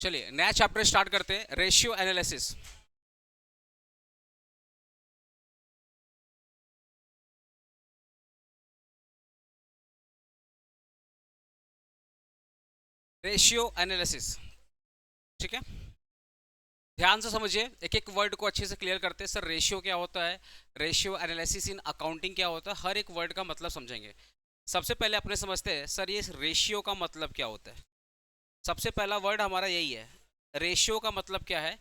चलिए नया chapter start करते हैं, रेशियो एनालिसिस। रेशियो एनालिसिस, ठीक है। ध्यान से समझिए, एक एक वर्ड को अच्छे से क्लियर करते हैं। सर रेशियो क्या होता है, रेशियो एनालिसिस इन अकाउंटिंग क्या होता है, हर एक वर्ड का मतलब समझेंगे। सबसे पहले अपने समझते हैं सर ये रेशियो का मतलब क्या होता है। सबसे पहला वर्ड हमारा यही है, रेशियो का मतलब क्या है।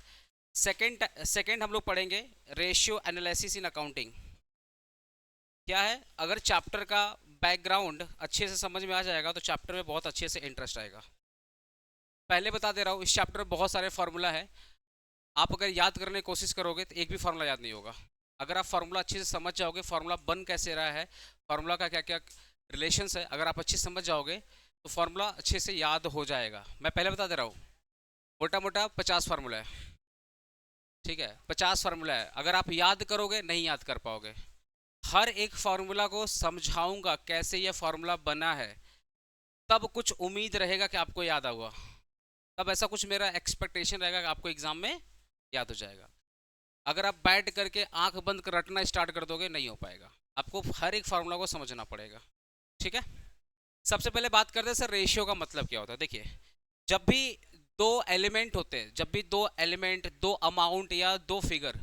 सेकंड सेकंड हम लोग पढ़ेंगे रेशियो एनालिसिस इन अकाउंटिंग क्या है। अगर चैप्टर का बैकग्राउंड अच्छे से समझ में आ जाएगा तो चैप्टर में बहुत अच्छे से इंटरेस्ट आएगा। पहले बता दे रहा हूँ, इस चैप्टर में बहुत सारे फार्मूला है। आप अगर याद करने की कोशिश करोगे तो एक भी फार्मूला याद नहीं होगा। अगर आप फार्मूला अच्छे से समझ जाओगे, फार्मूला बन कैसे रहा है, फार्मूला का क्या क्या रिलेशंस है, अगर आप अच्छे से समझ जाओगे तो फार्मूला अच्छे से याद हो जाएगा। मैं पहले बता दे रहा हूँ, मोटा मोटा 50 फार्मूला है, ठीक है। 50 फार्मूला है, अगर आप याद करोगे नहीं याद कर पाओगे। हर एक फार्मूला को समझाऊंगा कैसे ये फार्मूला बना है, तब कुछ उम्मीद रहेगा कि आपको याद आऊगा। तब ऐसा कुछ मेरा एक्सपेक्टेशन रहेगा कि आपको एग्जाम में याद हो जाएगा। अगर आप बैठ करके आंख बंद कर रटना स्टार्ट कर दोगे नहीं हो पाएगा। आपको हर एक फार्मूला को समझना पड़ेगा, ठीक है। सबसे पहले बात करते हैं सर रेशियो का मतलब क्या होता है। देखिए, जब भी दो एलिमेंट होते हैं, जब भी दो एलिमेंट, दो अमाउंट या दो फिगर,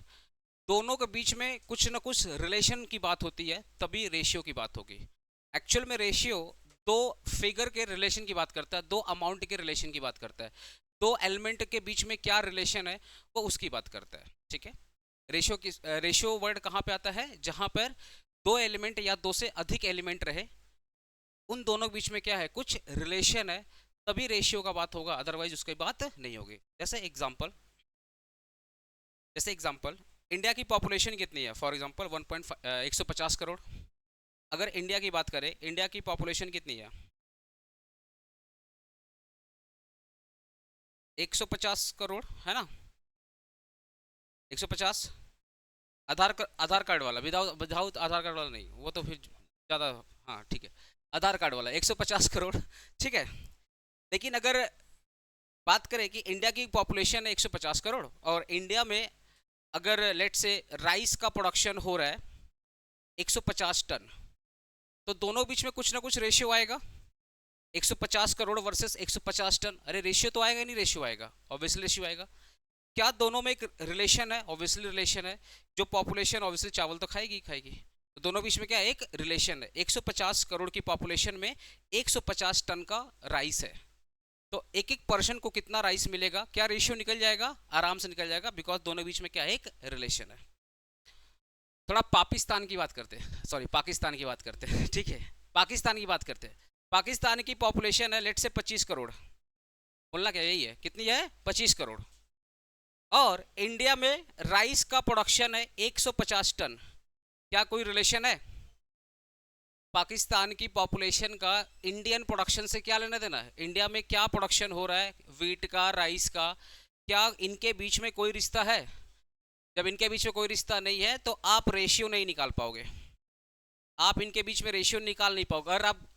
दोनों के बीच में कुछ ना कुछ रिलेशन की बात होती है, तभी रेशियो की बात होगी। एक्चुअल में रेशियो दो फिगर के रिलेशन की बात करता है, दो अमाउंट के रिलेशन की बात करता है, दो एलिमेंट के बीच में क्या रिलेशन है वो उसकी बात करता है, ठीक है। रेशियो की रेशियो वर्ड कहाँ पे आता है, जहां पर दो एलिमेंट या दो से अधिक एलिमेंट रहे, उन दोनों के बीच में क्या है, कुछ रिलेशन है, तभी रेशियो का बात होगा, अदरवाइज उसकी बात नहीं होगी। जैसे एग्जांपल इंडिया की पॉपुलेशन कितनी है, फॉर एग्जांपल 150 करोड़। अगर इंडिया की बात करें, इंडिया की पॉपुलेशन कितनी है, 150 करोड़ है ना। 150 आधार कार्ड वाला, विदाउट विदाउट आधार कार्ड वाला नहीं, वो तो फिर ज़्यादा। हाँ ठीक है, आधार कार्ड वाला 150 करोड़, ठीक है। लेकिन अगर बात करें कि इंडिया की पॉपुलेशन है 150 करोड़, और इंडिया में अगर लेट से राइस का प्रोडक्शन हो रहा है 150 टन, तो दोनों बीच में कुछ ना कुछ रेशियो आएगा। 150 करोड़ वर्सेस 150 टन, अरे रेशियो तो आएगा नहीं, रेशियो आएगा, ऑब्वियसली रेशियो आएगा। क्या दोनों में एक रिलेशन है, ऑब्वियसली रिलेशन है। जो पॉपुलेशन ऑब्वियसली चावल तो खाएगी खाएगी, तो दोनों बीच में क्या एक रिलेशन है। 150 करोड़ की पॉपुलेशन में 150 टन का राइस है, तो एक एक पर्सन को कितना राइस मिलेगा, क्या रेशियो निकल जाएगा, आराम से निकल जाएगा, बिकॉज दोनों बीच में क्या एक रिलेशन है। थोड़ा पाकिस्तान की बात करते हैं, सॉरी पाकिस्तान की बात करते हैं, ठीक है। पाकिस्तान की बात करते हैं। पाकिस्तान की पॉपुलेशन है लेट से 25 करोड़, बोलना क्या यही है, कितनी है 25 करोड़। और इंडिया में राइस का प्रोडक्शन है 150 टन, क्या कोई रिलेशन है। पाकिस्तान की पॉपुलेशन का इंडियन प्रोडक्शन से क्या लेना देना है, इंडिया में क्या प्रोडक्शन हो रहा है वीट का, राइस का, क्या इनके बीच में कोई रिश्ता है। जब इनके बीच में कोई रिश्ता नहीं है तो आप रेशियो नहीं निकाल पाओगे, आप इनके बीच में रेशियो निकाल नहीं पाओगे।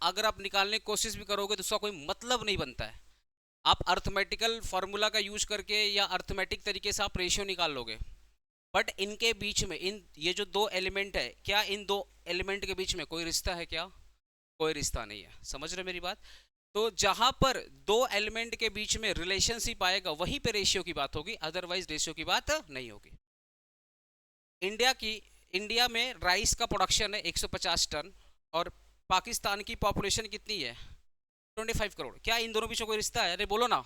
अगर आप निकालने की कोशिश भी करोगे तो उसका कोई मतलब नहीं बनता है। आप अर्थमेटिकल फार्मूला का यूज करके या अर्थमेटिक तरीके से आप रेशियो निकाल लोगे, बट इनके बीच में ये जो दो एलिमेंट है, क्या इन दो एलिमेंट के बीच में कोई रिश्ता है, क्या कोई रिश्ता नहीं है। समझ रहे मेरी बात। तो जहां पर दो एलिमेंट के बीच में रिलेशनशिप आएगा वहीं पे रेशियो की बात होगी, अदरवाइज रेशियो की बात नहीं होगी। इंडिया में राइस का प्रोडक्शन है 150 टन, और पाकिस्तान की पॉपुलेशन कितनी है 25 करोड़, क्या इन दोनों बीच में कोई रिश्ता है, अरे बोलो ना।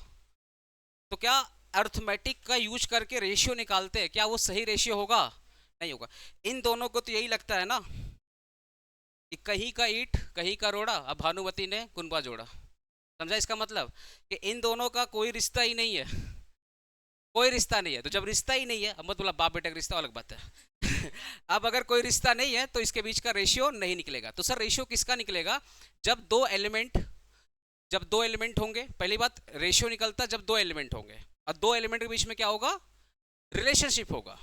तो क्या अर्थमेटिक का यूज करके रेशियो निकालते हैं, क्या वो सही रेशियो होगा, नहीं होगा। इन दोनों को तो यही लगता है ना कि कहीं का ईंट कहीं का रोड़ा, अब भानुमति ने कुनबा जोड़ा। समझा इसका मतलब, कि इन दोनों का कोई रिश्ता ही नहीं है, कोई रिश्ता नहीं है। तो जब रिश्ता ही नहीं है, अब मत बोला बाप बेटे का रिश्ता अलग बात है अब अगर कोई रिश्ता नहीं है तो इसके बीच का रेशियो नहीं निकलेगा। तो सर रेशियो किसका निकलेगा, जब दो एलिमेंट होंगे। पहली बात, रेशियो निकलता जब दो एलिमेंट होंगे, और दो एलिमेंट के बीच में क्या होगा, रिलेशनशिप होगा।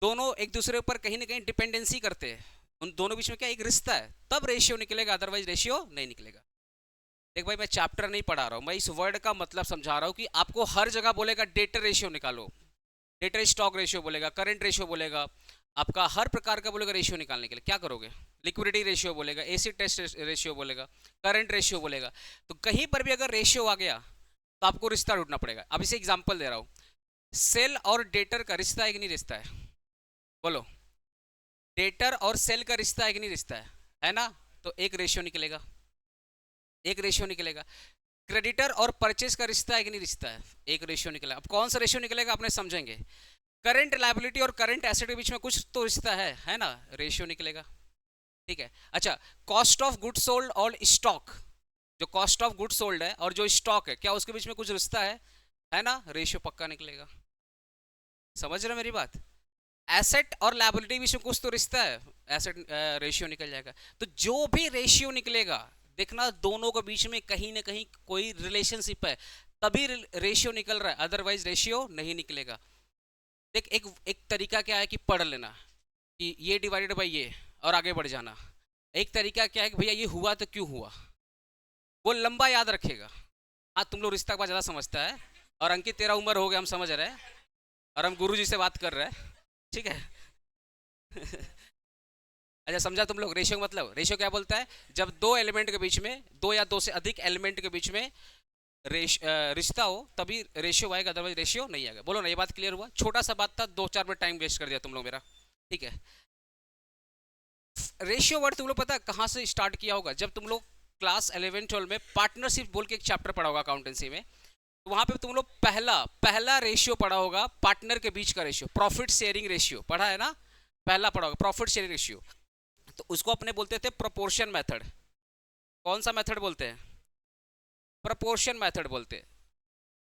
दोनों एक दूसरे पर कहीं ना कहीं डिपेंडेंसी करते हैं, उन दोनों बीच में क्या एक रिश्ता है, तब रेशियो निकलेगा, अदरवाइज रेशियो नहीं निकलेगा। देख भाई, मैं चैप्टर नहीं पढ़ा रहा हूँ, मैं इस वर्ड का मतलब समझा रहा हूँ कि आपको हर जगह बोलेगा डेटर रेशियो निकालो, डेटर स्टॉक रेशियो बोलेगा, करंट रेशियो बोलेगा, आपका हर प्रकार का बोलेगा रेशियो निकालने के लिए। क्या करोगे? लिक्विडिटी रेशियो बोलेगा, एसिड टेस्ट रेशियो बोलेगा, करंट रेशियो बोलेगा। तो कहीं पर भी अगर रेशियो आ गया तो आपको रिश्ता ढूंढना पड़ेगा। अब इसे एग्जांपल दे रहा हूँ, सेल और डेटर का रिश्ता है कि नहीं रिश्ता है? बोलो, डेटर और सेल का रिश्ता है कि नहीं रिश्ता है ना? तो एक रेशियो निकलेगा, एक रेशियो निकलेगा। क्रेडिटर और परचेज का रिश्ता है कि नहीं रिश्ता है? एक रेशियो निकलेगा। अब कौन सा रेशियो निकलेगा आपने समझेंगे। करंट लायबिलिटी और करंट एसेट के बीच में कुछ तो रिश्ता है ना? रेशियो निकलेगा। ठीक है, अच्छा, कॉस्ट ऑफ गुड सोल्ड और स्टॉक, जो कॉस्ट ऑफ गुड सोल्ड है और जो स्टॉक है, क्या उसके बीच में कुछ रिश्ता है ना? रेशियो पक्का निकलेगा। समझ रहे मेरी बात? एसेट और लायबिलिटी के बीच में कुछ तो रिश्ता है, एसेट रेशियो निकल जाएगा। तो जो भी रेशियो निकलेगा, देखना दोनों के बीच में कहीं ना कहीं कोई रिलेशनशिप है, तभी रेशियो निकल रहा है, अदरवाइज रेशियो नहीं निकलेगा। देख, एक तरीका क्या है कि पढ़ लेना कि ये डिवाइडेड बाई ये और आगे बढ़ जाना। एक तरीका क्या है कि भैया ये हुआ तो क्यों हुआ, वो लंबा याद रखेगा। हाँ, तुम लोग रिश्ता का ज़्यादा समझता है, और अंकित तेरा उम्र हो गया, हम समझ रहे हैं, और हम गुरु जी से बात कर रहे हैं, ठीक है। अच्छा, समझा तुम लोग रेशियो मतलब? रेशियो क्या बोलता है? जब दो एलिमेंट के बीच में, दो या दो से अधिक एलिमेंट के बीच में रिश्ता हो तभी रेशियो आएगा, अदरवाइज रेशियो नहीं आएगा। बोलो ना, ये बात क्लियर हुआ? छोटा सा बात था, 2-4 मिनट टाइम वेस्ट कर दिया तुम लोग मेरा, ठीक है। रेशियो वर्ड तुम लोग पता है कहाँ से स्टार्ट किया होगा? जब तुम लोग क्लास 11-12 में पार्टनरशिप बोल के एक चैप्टर पढ़ा होगा अकाउंटेंसी में, तो वहां पे तुम लोग पहला रेशियो पढ़ा होगा, पार्टनर के बीच का रेशियो, प्रॉफिट शेयरिंग रेशियो पढ़ा है ना? पहला पढ़ा होगा प्रॉफिट शेयरिंग रेशियो। तो उसको अपने बोलते थे प्रोपोर्शन मेथड। कौन सा मेथड बोलते हैं? प्रोपोर्शन मेथड बोलते हैं।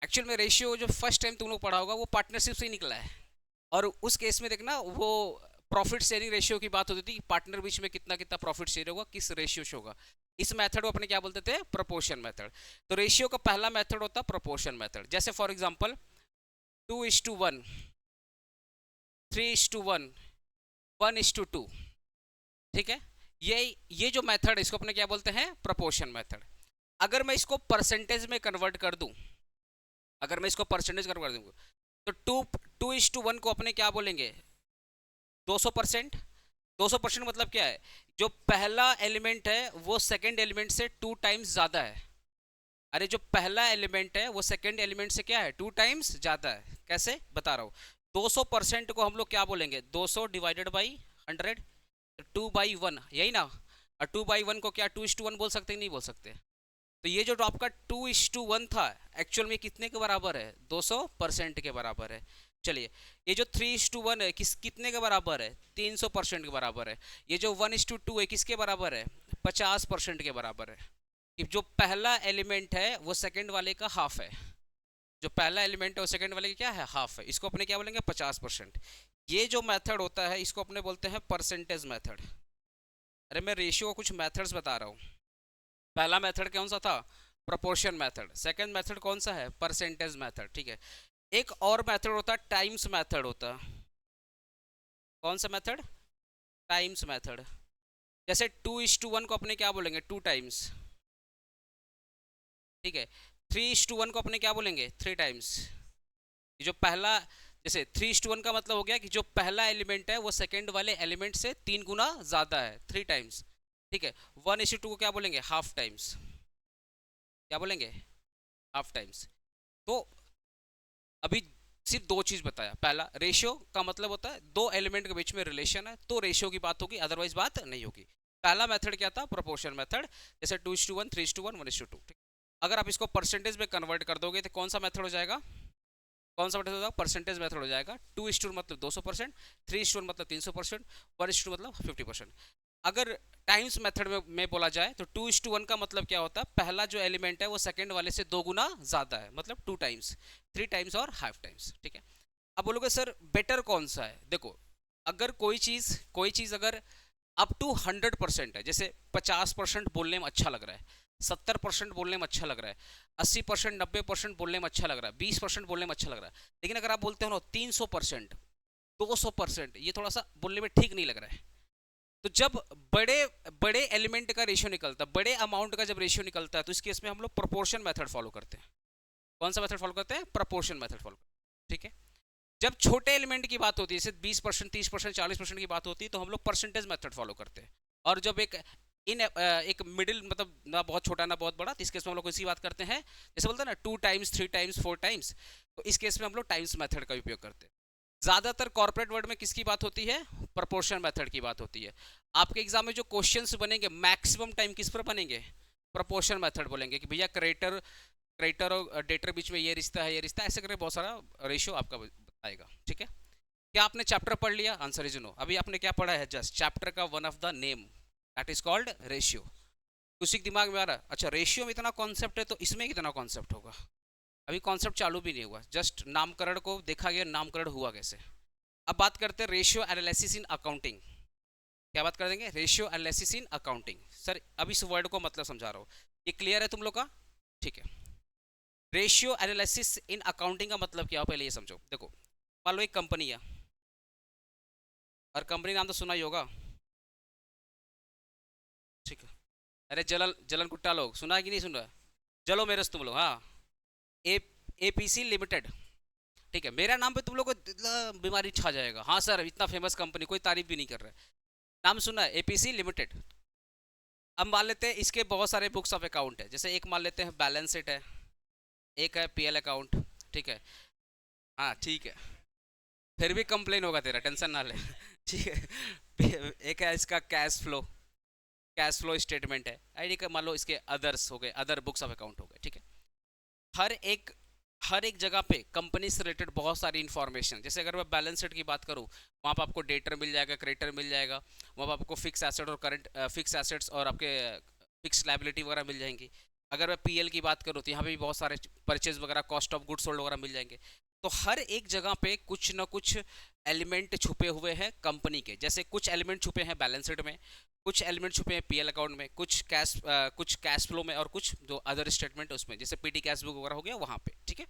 एक्चुअल में रेशियो जो फर्स्ट टाइम तुम लोग पढ़ा होगा वो पार्टनरशिप से ही निकला है, और उस केस में देखना वो प्रॉफिट शेयरिंग रेशियो की बात होती थी, पार्टनर बीच में कितना कितना प्रॉफिट शेयर होगा, किस रेशियो से होगा। इस मेथड को अपने क्या बोलते थे? Proportion method. तो रेशियो का पहला मेथड होता प्रोपोर्शन मेथड। जैसे फॉर एग्जांपल 2:1, 3:1, 1:2, ठीक है। ये जो मेथड है इसको अपने क्या बोलते हैं? Proportion method. अगर मैं इसको परसेंटेज में कन्वर्ट कर दूं, अगर मैं इसको परसेंटेज कन्वर्ट कर दूं, तो 2:1 को अपने क्या बोलेंगे? 200%। 200% मतलब क्या है? जो पहला एलिमेंट है वो सेकंड एलिमेंट से 2 टाइम्स ज्यादा है। अरे, जो पहला एलिमेंट है वो सेकंड एलिमेंट से क्या है? 2 टाइम्स ज्यादा है। कैसे बता रहा हूँ? 200% को हम लोग क्या बोलेंगे? 200 डिवाइडेड बाई 100, 2/1, यही ना? और 2/1 को क्या 2:1 बोल सकते हैं? नहीं बोल सकते। तो ये जो आपका 2:1 था, एक्चुअल में कितने के बराबर है? 200% के बराबर है। चलिए, ये जो 3:1 है कितने के बराबर है? 300% के बराबर है। ये जो 1:2 है किसके बराबर है? 50% के बराबर है। कि जो पहला एलिमेंट है वो सेकंड वाले का हाफ है, जो पहला एलिमेंट है वो सेकंड वाले का क्या है? हाफ है। इसको अपने क्या बोलेंगे? 50%। ये जो मेथड होता है इसको अपने बोलते हैं परसेंटेज मेथड। अरे, मैं रेशियो कुछ मेथड्स बता रहा हूँ। पहला मेथड कौन सा था? Proportion method. सेकंड मेथड कौन सा है? परसेंटेज मेथड, ठीक है। एक और मेथड होता है टाइम्स मेथड होता है। कौन सा मेथड? Times method. जैसे 2:1 को अपने क्या बोलेंगे? 2 टाइम्स, ठीक है। 3:1 को अपने क्या बोलेंगे? 3 टाइम्स। जो पहला, जैसे 3:1 का मतलब हो गया कि जो पहला एलिमेंट है वो सेकंड वाले एलिमेंट से 3 गुना ज्यादा है, 3 टाइम्स, ठीक है। 1:2 को क्या बोलेंगे? Half times. क्या बोलेंगे? Half times. तो अभी सिर्फ 2 चीज बताया। पहला, रेशियो का मतलब होता है 2 एलिमेंट के बीच में रिलेशन है तो रेशियो की बात होगी, अदरवाइज बात नहीं होगी। पहला मेथड क्या था? Proportion method. जैसे 2:1, 3:1, 1:2, ठीक। अगर आप इसको परसेंटेज में कन्वर्ट कर दोगे तो कौन सा मेथड हो जाएगा? कौन सा मेथड होगा? परसेंटेज मेथड हो जाएगा। 2:1 मतलब 200%, 3:1 मतलब 300%, 1:2 मतलब 50%। अगर टाइम्स मेथड में बोला जाए तो 2:1 का मतलब क्या होता है? पहला जो एलिमेंट है वो सेकंड वाले से 2 गुना ज्यादा है, मतलब 2 टाइम्स, 3 टाइम्स और हाफ टाइम्स, ठीक है। अब बोलोगे सर बेटर कौन सा है? देखो, अगर कोई चीज अगर अप टू 100% है, जैसे 50% बोलने में अच्छा लग रहा है, 70% बोलने में अच्छा लग रहा है, 80%, 90% बोलने में अच्छा लग रहा है, 20% बोलने में अच्छा लग रहा है, लेकिन अगर आप बोलते हो ना 300%, 200%, ये थोड़ा सा बोलने में ठीक नहीं लग रहा है, तो जब बड़े बड़े एलिमेंट का रेशियो निकलता है, बड़े अमाउंट का जब रेशियो निकलता है, तो इस केस में हम लोग प्रोपोर्शन मेथड फॉलो करते हैं। कौन सा मेथड फॉलो करते हैं? प्रोपोर्शन मेथड फॉलो करते हैं, ठीक है। जब छोटे एलिमेंट की बात होती है, जैसे 20%, 30%, 40% की बात होती है, तो हम लोग परसेंटेज मेथड फॉलो करते हैं। और जब एक मिडिल, मतलब ना बहुत छोटा ना बहुत बड़ा, तो इस केस में हम लोग इसी बात करते हैं, जैसे बोलते हैं ना 2 टाइम्स, 3 टाइम्स, 4 टाइम्स, तो इस केस में हम लोग टाइम्स मेथड का उपयोग करते हैं। ज्यादातर कॉर्पोरेट वर्ड में किसकी बात होती है? प्रोपोर्शन मेथड की बात होती है। आपके एग्जाम में जो क्वेश्चंस बनेंगे मैक्सिमम टाइम किस पर बनेंगे? प्रोपोर्शन मेथड बोलेंगे कि भैया क्रेडिटर और डेटर बीच में ये रिश्ता है, ये रिश्ता, ऐसे करके बहुत सारा रेशियो आपका बताएगा, ठीक है। क्या आपने चैप्टर पढ़ लिया? Answer is no. अभी आपने क्या पढ़ा है? जस्ट चैप्टर का one of the name, that is called ratio. किसी के दिमाग में आ रहा है अच्छा रेशियो में इतना कॉन्सेप्ट है तो इसमें कितना कॉन्सेप्ट होगा? अभी कॉन्सेप्ट चालू भी नहीं हुआ, जस्ट नामकरण को देखा गया, नामकरण हुआ कैसे। अब बात करते हैं रेशियो एनालिसिस इन अकाउंटिंग। क्या बात कर देंगे? Ratio analysis in accounting. Sir अब इस वर्ड को मतलब समझा रहा हूँ, ये क्लियर है तुम लोग का? ठीक है। रेशियो एनालिसिस इन अकाउंटिंग का मतलब क्या हो, पहले ये समझो। देखो, मान लो एक कंपनी है, और कंपनी नाम तो सुना ही होगा, ठीक है। अरे जलन जलन कुट्टा लोग सुना है कि नहीं सुन रहा? जलो मेरे से तुम लोग, हाँ। ए एपीसी लिमिटेड, ठीक है। मेरा नाम पे तुम लोग को बीमारी छा जाएगा, हाँ सर इतना फेमस कंपनी, कोई तारीफ भी नहीं कर रहा है। नाम सुना है एपीसी लिमिटेड। अब मान लेते हैं इसके बहुत सारे बुक्स ऑफ अकाउंट है, जैसे एक मान लेते हैं बैलेंस शीट है, एक है पीएल अकाउंट, ठीक है। हाँ ठीक है, फिर भी कंप्लेन होगा तेरा, टेंशन ना ले ठीक है। एक है इसका कैश फ्लो स्टेटमेंट है, आईडी का मान लो, इसके अदर्स हो गए, अदर बुक्स ऑफ अकाउंट हो गए, ठीक है। हर एक हर एक जगह पे कंपनी से रिलेटेड बहुत सारी इंफॉर्मेशन, जैसे अगर मैं बैलेंस शीट की बात करूँ, वहाँ पर आपको डेटर मिल जाएगा, क्रेडिटर मिल जाएगा, वहाँ पर आपको फिक्स एसेट और करंट फिक्स एसेट्स और आपके फिक्स लाइबिलिटी वगैरह मिल जाएंगी। अगर मैं पीएल की बात करूँ तो यहाँ पे भी बहुत सारे परचेज वगैरह, कॉस्ट ऑफ गुड्स सोल्ड वगैरह मिल जाएंगे। तो हर एक जगह पे कुछ ना कुछ एलिमेंट छुपे हुए हैं कंपनी के, जैसे कुछ एलिमेंट छुपे हैं बैलेंस शीट में, कुछ एलिमेंट छुपे हैं पीएल अकाउंट में, कुछ कैश फ्लो में, और कुछ जो अदर स्टेटमेंट उसमें, जैसे पीटी कैश बुक वगैरह हो गया वहाँ पे, ठीक है।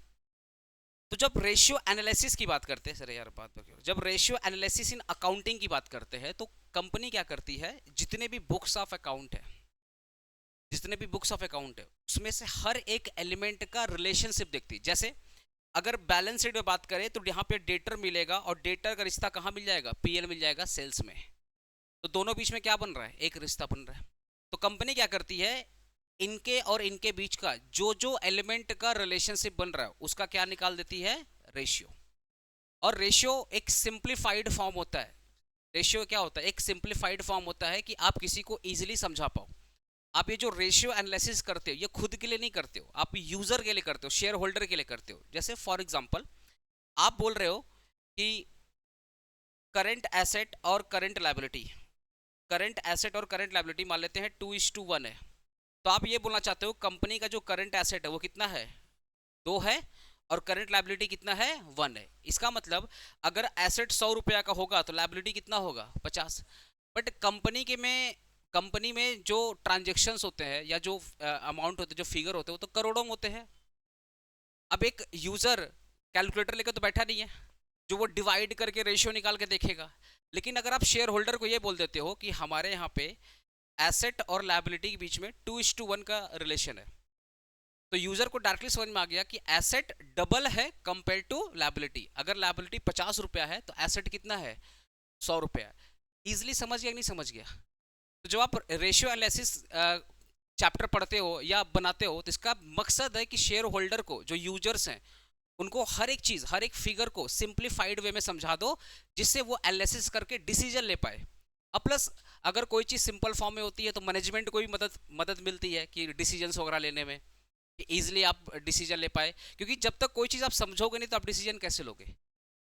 तो जब रेशियो एनालिसिस की बात करते हैं, सर यार बात बता, जब रेशियो एनालिसिस इन अकाउंटिंग की बात करते हैं, तो कंपनी क्या करती है, जितने भी बुक्स ऑफ अकाउंट है, जितने भी बुक्स ऑफ अकाउंट है, उसमें से हर एक एलिमेंट का रिलेशनशिप देखती है। जैसे अगर बैलेंस शीट में बात करें तो यहाँ पे डेटर मिलेगा, और डेटर का रिश्ता कहाँ मिल जाएगा? पीएल मिल जाएगा, सेल्स में। तो दोनों बीच में क्या बन रहा है? एक रिश्ता बन रहा है। तो कंपनी क्या करती है, इनके और इनके बीच का जो जो एलिमेंट का रिलेशनशिप बन रहा है उसका क्या निकाल देती है? रेशियो। और रेशियो एक सिंप्लीफाइड फॉर्म होता है। रेशियो क्या होता है? एक सिंप्लीफाइड फॉर्म होता है कि आप किसी को इजीली समझा पाओ। आप ये जो रेशियो एनालिसिस करते हो, ये खुद के लिए नहीं करते हो, आप यूजर के लिए करते हो, शेयर होल्डर के लिए करते हो। जैसे फॉर एग्जांपल आप बोल रहे हो कि करंट एसेट और करंट लायबिलिटी, करंट एसेट और करंट लायबिलिटी मान लेते हैं 2:1 है। तो आप ये बोलना चाहते हो कंपनी का जो करंट एसेट है वो कितना है? 2 है, और करंट लायबिलिटी कितना है? 1 है। इसका मतलब अगर एसेट 100 रुपया का होगा तो लायबिलिटी कितना होगा? 50। बट कंपनी में जो ट्रांजेक्शन्स होते हैं, या जो अमाउंट होते हैं, जो फिगर होते हैं, वो तो करोड़ों में होते हैं। अब एक यूजर कैलकुलेटर लेकर तो बैठा नहीं है जो वो डिवाइड करके रेशियो निकाल के देखेगा। लेकिन अगर आप शेयर होल्डर को ये बोल देते हो कि हमारे यहाँ पे एसेट और लायबिलिटी के बीच में 2:1 का रिलेशन है, तो यूजर को डायरेक्टली समझ में आ गया कि एसेट डबल है कंपेयर टू लायबिलिटी। अगर लायबिलिटी 50 रुपया है तो एसेट कितना है? 100 रुपया। इजिली समझ गया कि नहीं समझ गया? तो जब आप रेशियो एनालिसिस चैप्टर पढ़ते हो या बनाते हो, तो इसका मकसद है कि शेयर होल्डर को, जो यूजर्स हैं, उनको हर एक चीज, हर एक फिगर को सिंप्लीफाइड वे में समझा दो, जिससे वो एनालिसिस करके डिसीजन ले पाए। अब प्लस अगर कोई चीज सिंपल फॉर्म में होती है तो मैनेजमेंट को भी मदद मिलती है कि डिसीजन वगैरह लेने में, कि इजिली आप डिसीजन ले पाए। क्योंकि जब तक कोई चीज आप समझोगे नहीं तो आप डिसीजन कैसे लोगे?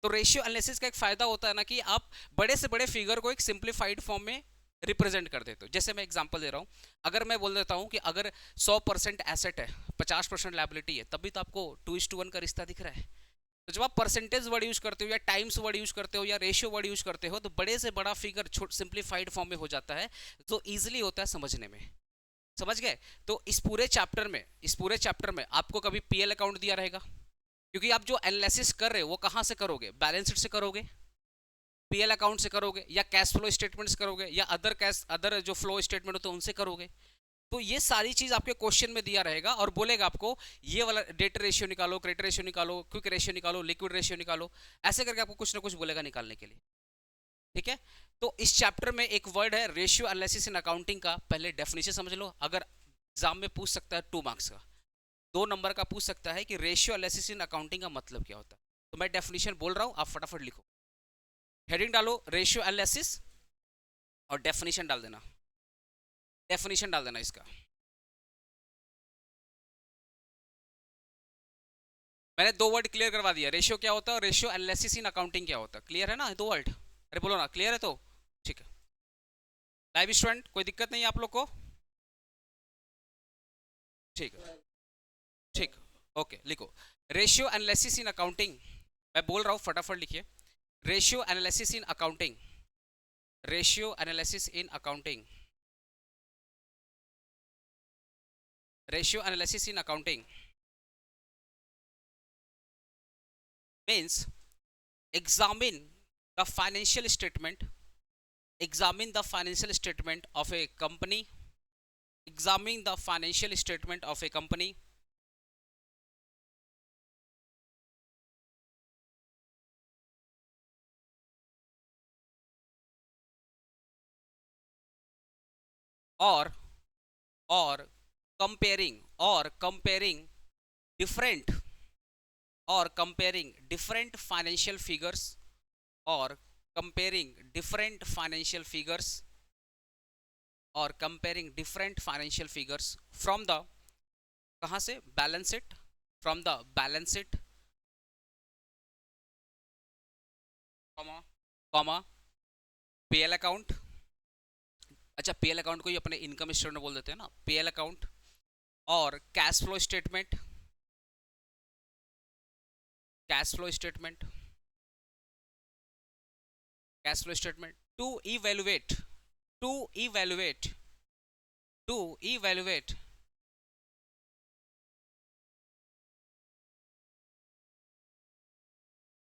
तो रेशियो एनालिसिस का एक फायदा होता है ना, कि आप बड़े से बड़े फिगर को एक सिंप्लीफाइड फॉर्म में रिप्रेजेंट कर देते हो। जैसे मैं एग्जांपल दे रहा हूँ, अगर मैं बोल देता हूँ कि अगर 100% एसेट है, 50% लायबिलिटी है, तब भी तो आपको 2:1 का रिश्ता दिख रहा है। तो जब आप परसेंटेज वर्ड यूज करते हो, या टाइम्स वर्ड यूज करते हो, या रेशियो वर्ड यूज करते हो, तो बड़े से बड़ा फिगर सिंप्लीफाइड फॉर्म में हो जाता है, जो इजिली होता है समझने में। समझ गए? तो इस पूरे चैप्टर में आपको कभी पीएल अकाउंट दिया रहेगा, क्योंकि आप जो एनालिसिस कर रहे हो वो कहाँ से करोगे? बैलेंस शीट से करोगे। पीएल अकाउंट से करोगे, या कैश फ्लो स्टेटमेंट से करोगे, या अदर जो फ्लो स्टेटमेंट होते हैं उनसे करोगे। तो ये सारी चीज आपके क्वेश्चन में दिया रहेगा और बोलेगा आपको ये वाला डेट रेशियो निकालो, क्रेडिट रेशियो निकालो, क्विक रेशियो निकालो, लिक्विड रेशियो निकालो, ऐसे करके आपको कुछ ना कुछ बोलेगा निकालने के लिए। ठीक है, तो इस चैप्टर में एक वर्ड है रेशियो एनालिसिस इन अकाउंटिंग का, पहले डेफिनेशन समझ लो। अगर एग्जाम में पूछ सकता है 2 मार्क्स का, 2 नंबर का पूछ सकता है कि रेशियो एनालिसिस इन अकाउंटिंग का मतलब क्या होता है। तो मैं डेफिनेशन बोल रहा हूं, आप फटाफट लिखो, हेडिंग डालो रेशियो एनालिसिस और डेफिनेशन डाल देना, डेफिनेशन डाल देना इसका। मैंने 2 वर्ड क्लियर करवा दिया, रेशियो क्या होता है और रेशियो एनालिसिस इन अकाउंटिंग क्या होता है। क्लियर है ना 2 वर्ड? अरे बोलो ना, क्लियर है तो ठीक है। लाइव स्टूडेंट कोई दिक्कत नहीं है आप लोग को? ठीक है, ठीक, ओके लिखो रेशियो एनालिसिस इन अकाउंटिंग। मैं बोल रहा हूं फटाफट लिखिए, ratio analysis in accounting, ratio analysis in accounting, ratio analysis in accounting means examine the financial statement, examine the financial statement of a company, examine the financial statement of a company or comparing different different financial figures, or comparing different financial figures, or comparing different financial figures from the, कहाँ से, balance sheet, from the balance sheet comma PL account. अच्छा PL account को ही अपने income statement बोल देते हैं ना, पीएल अकाउंट और cash flow statement, cash flow statement, cash flow statement to evaluate, to evaluate, to evaluate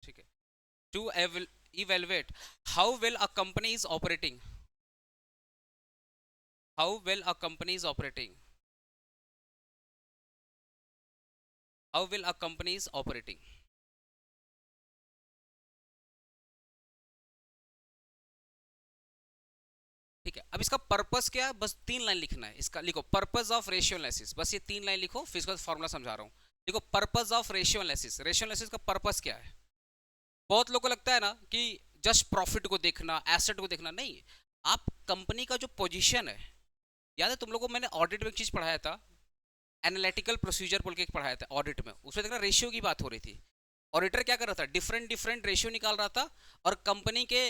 ठीक है, to evaluate how well a company is operating, how well a company is operating, how well a company is operating। ठीक है, अब इसका purpose क्या है, बस 3 line लिखना है इसका। लिखो पर्पस ऑफ रेशियो एनालिसिस, बस ये 3 लाइन लिखो, फिर इसका फॉर्मूला समझा रहा हूँ। देखो purpose of ratio analysis, ratio analysis का पर्पस क्या है। बहुत लोगों को लगता है ना कि जस्ट प्रॉफिट को देखना, एसेट को देखना, नहीं, आप कंपनी का जो पोजीशन है, याद है तुम लोगों को मैंने ऑडिट में एक चीज पढ़ाया था, एनालिटिकल प्रोसीजर बोल के एक पढ़ाया था ऑडिट में, उसमें देखना रेशियो की बात हो रही थी। ऑडिटर क्या कर रहा था, डिफरेंट डिफरेंट रेशियो निकाल रहा था और कंपनी के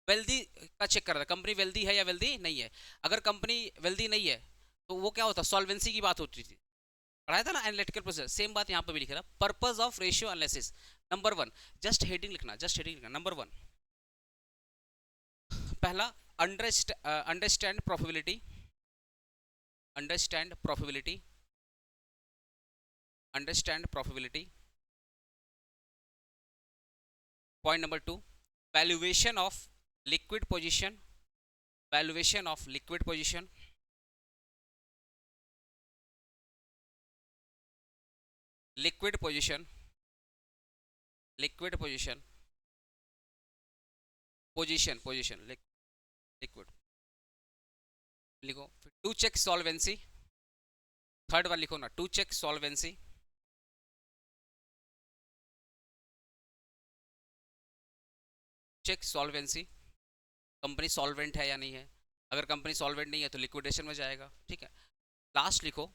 वेल्दी का चेक कर रहा था, कंपनी वेल्दी है या वेल्दी नहीं है। अगर कंपनी वेल्दी नहीं है तो वो क्या होता, सॉल्वेंसी की बात होती थी, पढ़ाया था ना एनालिटिकल प्रोसेस। सेम बात यहाँ पे भी लिख रहा, purpose of ratio analysis. Number 1 just heading लिखना, जस्ट हेडिंग लिखना। नंबर 1 पहला understand probability, understand probability, understand probability. Point number 2 valuation of liquid position, valuation of liquid position. Liquid position, liquid position, position, position liquid लिखो। To check solvency, third वाला लिखो ना, to check solvency, check solvency, company solvent है या नहीं है। अगर company solvent नहीं है तो लिक्विडेशन में जाएगा। ठीक है, लास्ट लिखो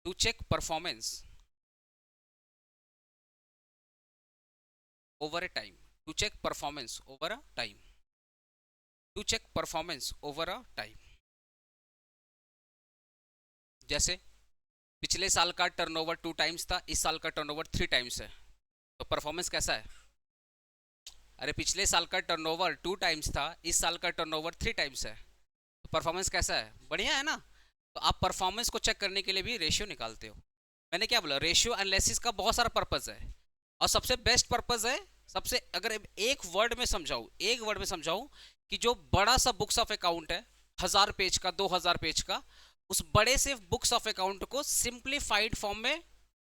to check performance over a time, to check performance over a time, to check performance over a time. जैसे पिछले साल का टर्नओवर 2 टाइम्स था, इस साल का टर्नओवर 3 टाइम्स है, तो परफॉर्मेंस कैसा है। अरे पिछले साल का टर्नओवर 2 टाइम्स था, इस साल का टर्नओवर 3 टाइम्स है, तो परफॉर्मेंस कैसा है, बढ़िया है ना। तो आप परफॉर्मेंस को चेक करने के लिए भी रेशियो निकालते हो। मैंने क्या बोला, रेशियो एनालिसिस का बहुत सारा पर्पस है और सबसे बेस्ट पर्पस है सबसे अगर एक वर्ड में समझाऊं, एक वर्ड में समझाऊं कि जो बड़ा सा बुक्स ऑफ अकाउंट है 1000 पेज का, 2000 पेज का, उस बड़े से बुक्स ऑफ अकाउंट को सिंप्लीफाइड फॉर्म में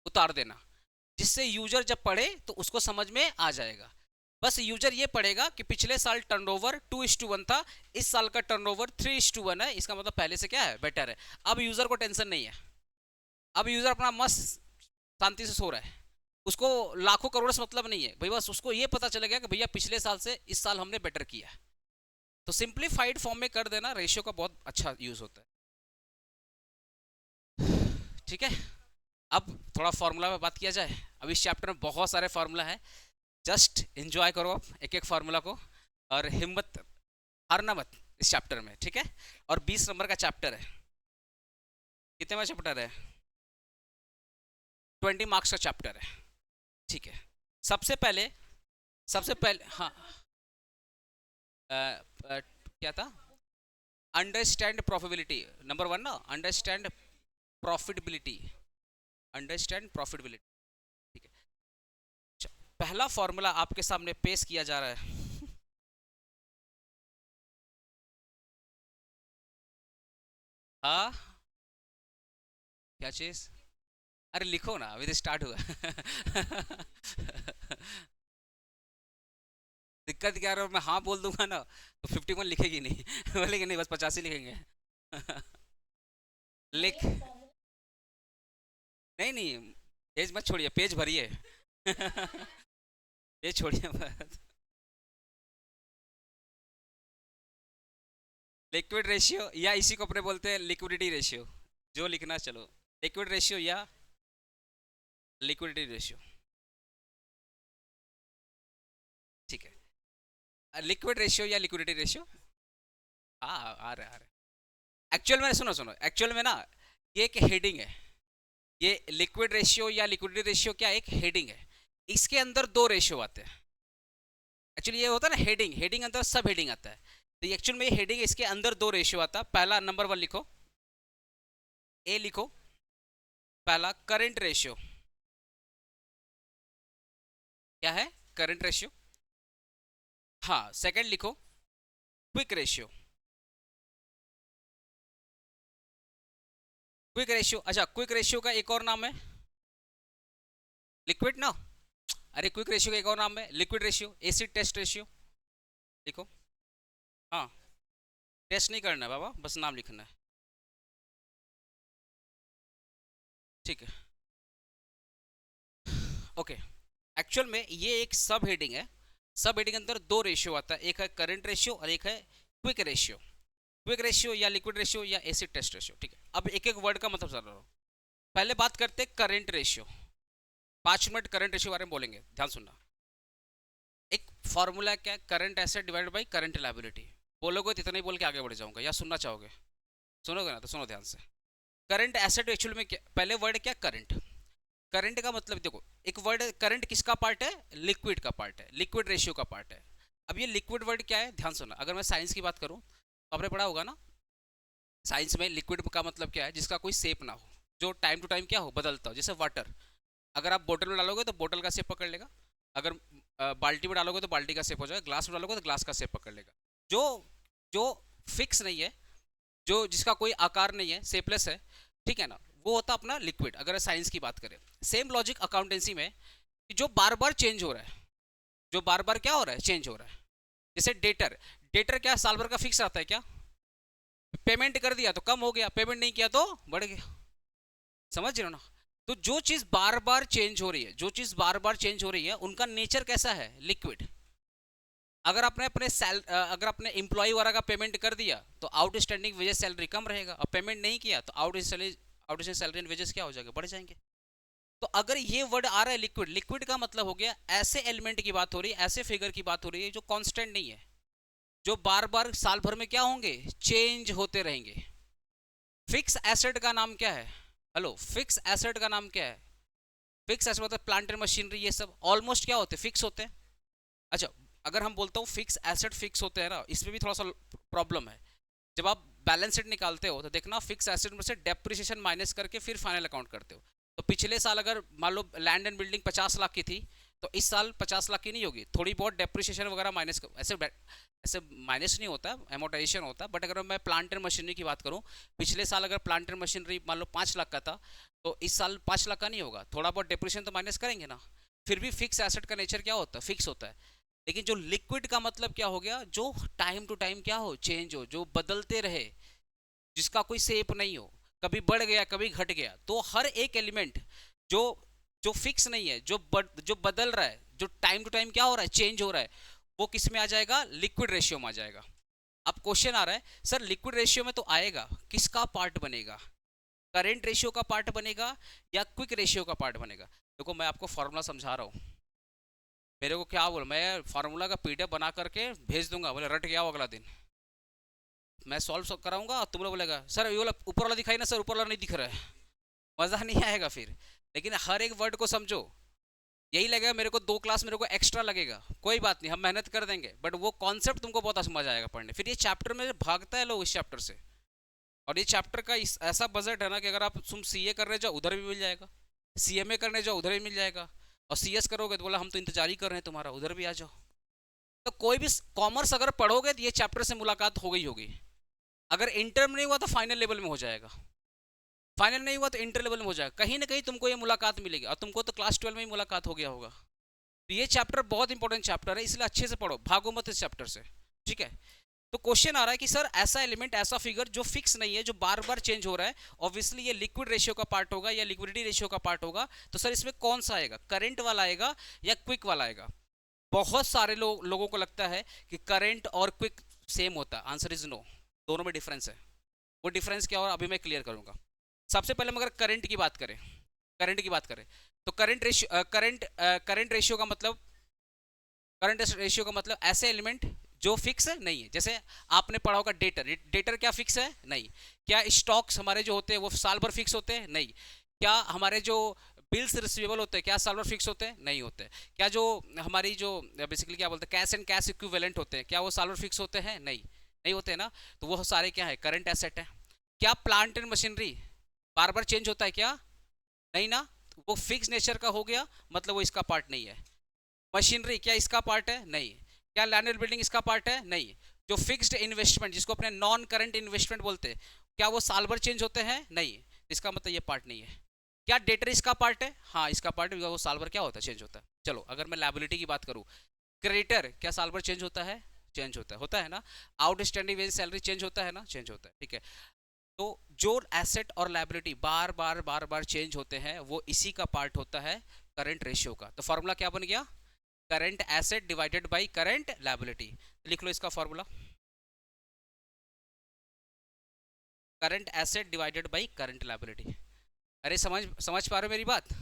उतार देना, जिससे यूजर जब पढ़े तो उसको समझ में आ जाएगा। बस यूजर ये पढ़ेगा कि पिछले साल टर्नओवर 2:1 था, इस साल का टर्नओवर 3:1 है, इसका मतलब पहले से क्या है, बेटर है। अब यूजर को टेंशन नहीं है, अब यूजर अपना मस्त शांति से सो रहा है, उसको लाखों करोड़ से मतलब नहीं है भाई, बस उसको ये पता चलेगा कि भैया पिछले साल से इस साल हमने बेटर किया है। तो सिंप्लीफाइड फॉर्म में कर देना रेशियो का बहुत अच्छा यूज होता है। ठीक है, अब थोड़ा फार्मूला में बात किया जाए। अब इस चैप्टर में बहुत सारे फार्मूला है, जस्ट एंजॉय करो आप एक एक फार्मूला को, और हिम्मत हारना मत इस चैप्टर में, ठीक है। और 20 नंबर का चैप्टर है, कितने में चैप्टर है, 20 मार्क्स का चैप्टर है, ठीक है। सबसे पहले हाँ, क्या था, अंडरस्टैंड प्रॉफिटेबिलिटी, नंबर 1 ना, अंडरस्टैंड प्रॉफिटेबिलिटी, अंडरस्टैंड प्रॉफिटेबिलिटी, ठीक है। पहला फॉर्मूला आपके सामने पेश किया जा रहा है। हाँ, क्या चीज, अरे लिखो ना, अभी तो स्टार्ट हुआ। दिक्कत क्या है, मैं हाँ बोल दूंगा ना तो 51 लिखेगी नहीं। बोलेगी नहीं, बस 85 लिखेंगे। लिख, नहीं नहीं, पेज मत छोड़िए, पेज भरिए। पेज छोड़िए मत। लिक्विड रेशियो, या इसी को अपने बोलते हैं लिक्विडिटी रेशियो, जो लिखना चलो, लिक्विड रेशियो या लिक्विडिटी रेशियो, ठीक है। लिक्विड रेशियो या लिक्विडिटी रेशियो, हाँ आ रहा है। एक्चुअल में सुनो सुनो, एक्चुअल में ना ये एक हेडिंग है, ये लिक्विड रेशियो या लिक्विडिटी रेशियो क्या एक हेडिंग है, इसके अंदर दो रेशियो आते हैं। एक्चुअली ये होता है ना हेडिंग, हेडिंग अंदर सब हेडिंग आता है, तो एक्चुअल में ये हेडिंग, इसके अंदर दो रेशियो आता है। पहला नंबर 1 लिखो, ए लिखो, पहला करंट रेशियो, क्या है, करंट रेशियो। हाँ, सेकंड लिखो क्विक रेशियो, क्विक रेशियो। अच्छा, क्विक रेशियो का एक और नाम है लिक्विड ना, अरे क्विक रेशियो का एक और नाम है liquid ratio, acid test ratio लिखो। हाँ, टेस्ट नहीं करना है बाबा, बस नाम लिखना है, ठीक है, ओके। एक्चुअल में ये एक सब हेडिंग है, सब हेडिंग के अंदर दो रेशियो आता है, एक है करंट रेशियो और एक है क्विक रेशियो, क्विक रेशियो या लिक्विड रेशियो या एसिड टेस्ट रेशियो, ठीक है। अब एक एक वर्ड का मतलब समझ रहा हूँ। पहले बात करते हैं current ratio, 5 minute current ratio बारे में बोलेंगे, ध्यान सुनना। एक फॉर्मूला क्या है, current asset divided by current liability, बोलोगे तो इतना ही बोल के आगे बढ़ जाऊंगा, या सुनना चाहोगे, सुनोगे ना तो सुनो ध्यान से। करंट एसेट एक्चुअल में क्या, पहले वर्ड क्या, करंट, करंट का मतलब देखो, एक वर्ड करंट किसका पार्ट है, लिक्विड का पार्ट है, लिक्विड रेशियो का पार्ट है। अब ये लिक्विड वर्ड क्या है, ध्यान सुनना, अगर मैं साइंस की बात करूं तो आपने पढ़ा होगा ना, साइंस में लिक्विड का मतलब क्या है, जिसका कोई शेप ना हो, जो टाइम टू टाइम क्या हो, बदलता हो। जैसे वाटर, अगर आप बोतल में डालोगे तो बोतल का शेप पकड़ लेगा, अगर बाल्टी में डालोगे तो बाल्टी का शेप हो जाएगा, ग्लास में डालोगे तो ग्लास का शेप पकड़ लेगा। जो जो फिक्स नहीं है, जो जिसका कोई आकार नहीं है, शेपलेस है, ठीक है ना, वो होता अपना लिक्विड, अगर साइंस की बात करें। सेम लॉजिक अकाउंटेंसी में, कि जो बार बार चेंज हो रहा है, जो बार बार क्या हो रहा है, चेंज हो रहा है। जैसे डेटर, डेटर क्या साल भर का फिक्स आता है क्या, पेमेंट कर दिया तो कम हो गया, पेमेंट नहीं किया तो बढ़ गया, समझ रहे हो ना। तो जो चीज बार बार चेंज हो रही है, जो चीज बार बार चेंज हो रही है, उनका नेचर कैसा है, लिक्विड। अगर आपने अगर आपने एम्प्लॉय वाला का पेमेंट कर दिया तो आउटस्टैंडिंग वेजेस सैलरी कम रहेगा, और पेमेंट नहीं किया तो आउटस्टैंडिंग सैलरी एंड वेजेस क्या हो जाएगा, बढ़ जाएंगे। तो अगर ये वर्ड आ रहा है लिक्विड, लिक्विड का मतलब हो गया ऐसे एलिमेंट की बात हो रही है, ऐसे फिगर की बात हो रही है जो कांस्टेंट नहीं है, जो बार बार साल भर में क्या होंगे, चेंज होते रहेंगे। फिक्स एसेट का नाम क्या है, हेलो, फिक्स एसेट का नाम क्या है, फिक्स एसेट मतलब प्लांट एंड मशीनरी, ये सब ऑलमोस्ट क्या होते हैं, फिक्स होते हैं। अच्छा, अगर हम बोलता हूँ फिक्स एसेट फिक्स होते हैं ना, इसमें भी थोड़ा सा प्रॉब्लम है। जब आप बैलेंस शीट निकालते हो तो देखना, फिक्स एसेट में से डेप्रिसिएशन माइनस करके फिर फाइनल अकाउंट करते हो। तो पिछले साल अगर मान लो लैंड एंड बिल्डिंग 50 लाख की थी, तो इस साल 50 लाख की नहीं होगी, थोड़ी बहुत डेप्रिसिएशन वगैरह माइनस, ऐसे ऐसे माइनस नहीं होता, एमोटाइजेशन होता है। बट अगर मैं प्लांट एंड मशीनरी की बात करूं, पिछले साल अगर प्लांट एंड मशीनरी मान लो 5 लाख का था, तो इस साल 5 लाख का नहीं होगा, थोड़ा बहुत डेप्रिसिएशन तो माइनस करेंगे ना। फिर भी फिक्स एसेट का नेचर क्या होता है, फिक्स होता है। लेकिन जो लिक्विड का मतलब क्या हो गया, जो टाइम टू टाइम क्या हो, चेंज हो, जो बदलते रहे, जिसका कोई सेप नहीं हो, कभी बढ़ गया कभी घट गया। तो हर एक एलिमेंट जो जो फिक्स नहीं है, जो बदल रहा है, जो टाइम टू टाइम क्या हो रहा है, चेंज हो रहा है, वो किस में आ जाएगा, लिक्विड रेशियो में आ जाएगा। अब क्वेश्चन आ रहा है, सर लिक्विड रेशियो में तो आएगा, किसका पार्ट बनेगा, करेंट रेशियो का पार्ट बनेगा या क्विक रेशियो का पार्ट बनेगा। देखो मैं आपको फॉर्मूला समझा रहा हूँ, मेरे को क्या बोल, मैं फार्मूला का पीडीएफ बना करके भेज दूंगा, बोले रट गया अगला दिन मैं सॉल्व कराऊंगा, तुम लोग बोलेगा सर ये वाला ऊपर वाला दिखाई ना, सर ऊपर वाला नहीं दिख रहा है, मजा नहीं आएगा फिर। लेकिन हर एक वर्ड को समझो, यही लगेगा मेरे को 2 क्लास मेरे को एक्स्ट्रा लगेगा, कोई बात नहीं, हम मेहनत कर देंगे, बट वो कॉन्सेप्ट तुमको बहुत समझ आएगा पढ़ने। फिर ये चैप्टर में भागता है लोग इस चैप्टर से, और ये चैप्टर का ऐसा बजट है ना कि अगर आप तुम सीए करने जाओ उधर भी मिल जाएगा, सीएमए करने जाओ उधर भी मिल जाएगा, और सीएस करोगे तो बोला हम तो इंतजार ही कर रहे हैं तुम्हारा, उधर भी आ जाओ। तो कोई भी कॉमर्स अगर पढ़ोगे तो ये चैप्टर से मुलाकात हो गई होगी। अगर इंटर में नहीं हुआ तो फाइनल लेवल में हो जाएगा, फाइनल नहीं हुआ तो इंटर लेवल में हो जाएगा, कहीं ना कहीं तुमको ये मुलाकात मिलेगी, और तुमको तो क्लास 12 में ही मुलाकात हो गया होगा। तो ये चैप्टर बहुत इंपॉर्टेंट चैप्टर है, इसलिए अच्छे से पढ़ो, भागो मत इस चैप्टर से, ठीक है। तो क्वेश्चन आ रहा है कि सर ऐसा एलिमेंट, ऐसा फिगर जो फिक्स नहीं है, जो बार बार चेंज हो रहा है, ऑब्वियसली ये लिक्विड रेशियो का पार्ट होगा या लिक्विडिटी रेशियो का पार्ट होगा, तो सर इसमें कौन सा आएगा, करंट वाला आएगा या क्विक वाला आएगा। बहुत सारे लोगों को लगता है कि करंट और क्विक सेम होता है, आंसर इज नो, दोनों में डिफरेंस है। वो डिफरेंस क्या हो अभी मैं क्लियर करूंगा। सबसे पहले हम अगर करंट की बात करें, करंट की बात करें, तो करंट रेशियो का मतलब, करंट रेशियो का मतलब ऐसे एलिमेंट जो फिक्स है नहीं है। जैसे आपने पढ़ा होगा डेटर, डेटर क्या फिक्स है, नहीं। क्या स्टॉक्स हमारे जो होते हैं वो साल भर फिक्स होते हैं, नहीं। क्या हमारे जो बिल्स रिसीवेबल होते हैं क्या साल भर फिक्स होते हैं, नहीं होते। क्या जो हमारी जो बेसिकली क्या बोलते हैं कैश एंड कैश इक्विवेलेंट होते हैं, क्या वो साल भर फिक्स होते हैं, नहीं, नहीं होते ना। तो वो सारे क्या है, करंट एसेट है। क्या plant and machinery bar bar change होता है क्या, नहीं ना, वो फिक्स नेचर का हो गया, मतलब वो इसका पार्ट नहीं है। मशीनरी क्या इसका पार्ट है, नहीं। क्या लैंड एंड बिल्डिंग इसका पार्ट है, नहीं। जो फिक्स्ड इन्वेस्टमेंट जिसको अपने नॉन करंट इन्वेस्टमेंट बोलते हैं, क्या वो साल भर चेंज होते हैं, नहीं। इसका मतलब ये पार्ट नहीं है। क्या डेटर इसका पार्ट है, हाँ इसका पार्ट है, वो साल भर क्या होता है, चेंज होता है। चलो अगर मैं लायबिलिटी की बात करूं, क्रेडिटर क्या साल भर चेंज होता है, चेंज होता है ना। आउटस्टैंडिंग वेज सैलरी चेंज होता है ना, चेंज होता है, ठीक है। तो जो एसेट और लायबिलिटी बार बार बार बार चेंज होते हैं, वो इसी का पार्ट होता है करंट रेशियो का। तो फॉर्मूला क्या बन गया, current asset divided by current liability. लिख लो इसका formula, current asset divided by current liability. अरे समझ समझ पा रहे हो मेरी बात,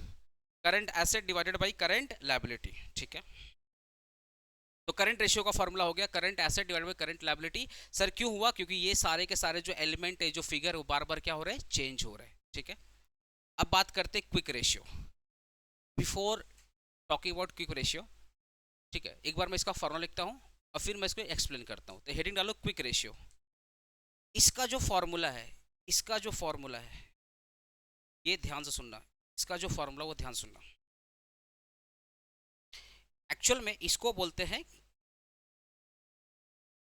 current asset divided by current liability, ठीक है। तो करंट रेशियो का फॉर्मूला हो गया current asset divided by current liability. Sir क्यों हुआ, क्योंकि ये सारे के सारे जो एलिमेंट है, जो फिगर, वो बार बार क्या हो रहे हैं, चेंज हो रहे हैं, ठीक है। अब बात करते हैं quick ratio. Before talking about quick ratio, ठीक है, एक बार मैं इसका फॉर्मूला लिखता हूँ और फिर मैं इसको एक्सप्लेन करता हूँ। तो हेडिंग डालो क्विक रेशियो। इसका जो फॉर्मूला है, इसका जो फॉर्मूला है, ये ध्यान से सुनना, इसका जो फॉर्मूला वो ध्यान सुनना। एक्चुअल में इसको बोलते हैं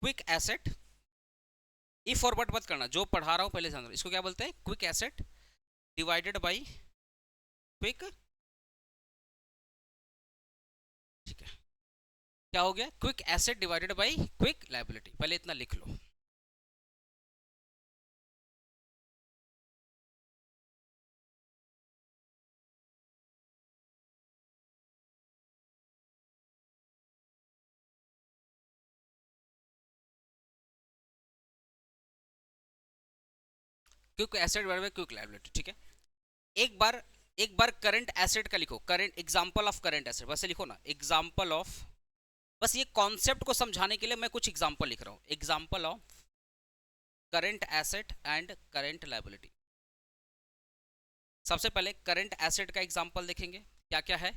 क्विक एसेट। ई फॉरवर्ड मत करना, जो पढ़ा रहा हूं पहले समझ, इसको क्या बोलते हैं, quick asset divided by quick, ठीक है। क्या हो गया, quick asset divided by quick liability, पहले इतना लिख लो। Quick asset divided by quick liability, ठीक है। एक बार एक बार करंट एसेट का लिखो, current example of current asset, वैसे लिखो ना, एग्जांपल ऑफ, बस ये कॉन्सेप्ट को समझाने के लिए मैं कुछ एग्जांपल लिख रहा हूं, example of current asset and current liability. सबसे पहले करंट एसेट का एग्जांपल देखेंगे, क्या क्या है,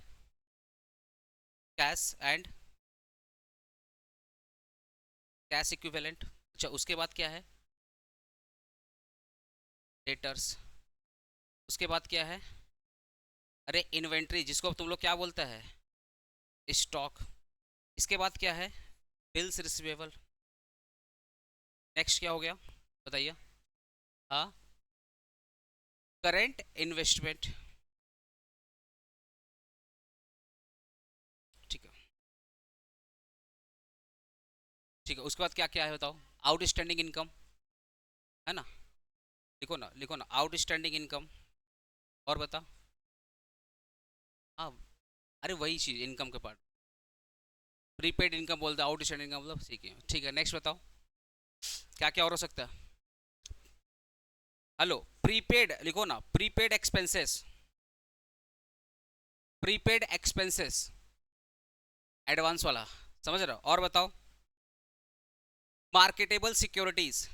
कैश एंड कैश इक्विवेलेंट। अच्छा उसके बाद क्या है, डेटर्स। उसके बाद क्या है, अरे इन्वेंट्री, जिसको तुम लोग क्या बोलता है, स्टॉक। इसके बाद क्या है, बिल्स रिसीवेबल। नेक्स्ट क्या हो गया बताइए। हाँ, करेंट इन्वेस्टमेंट। ठीक है, ठीक है। उसके बाद क्या क्या है बताओ। आउटस्टैंडिंग इनकम है ना, लिखो ना, लिखो ना, आउटस्टैंडिंग इनकम। और बता। हाँ, अरे वही चीज इनकम के पार्ट। प्रीपेड इनकम बोलते हैं, आउटस्टैंडिंग इनकम मतलब, ठीक है, ठीक है। नेक्स्ट बताओ क्या क्या और हो सकता है। हेलो, प्रीपेड लिखो ना, prepaid expenses, prepaid expenses, advance वाला, समझ रहे हो। और बताओ, मार्केटेबल सिक्योरिटीज।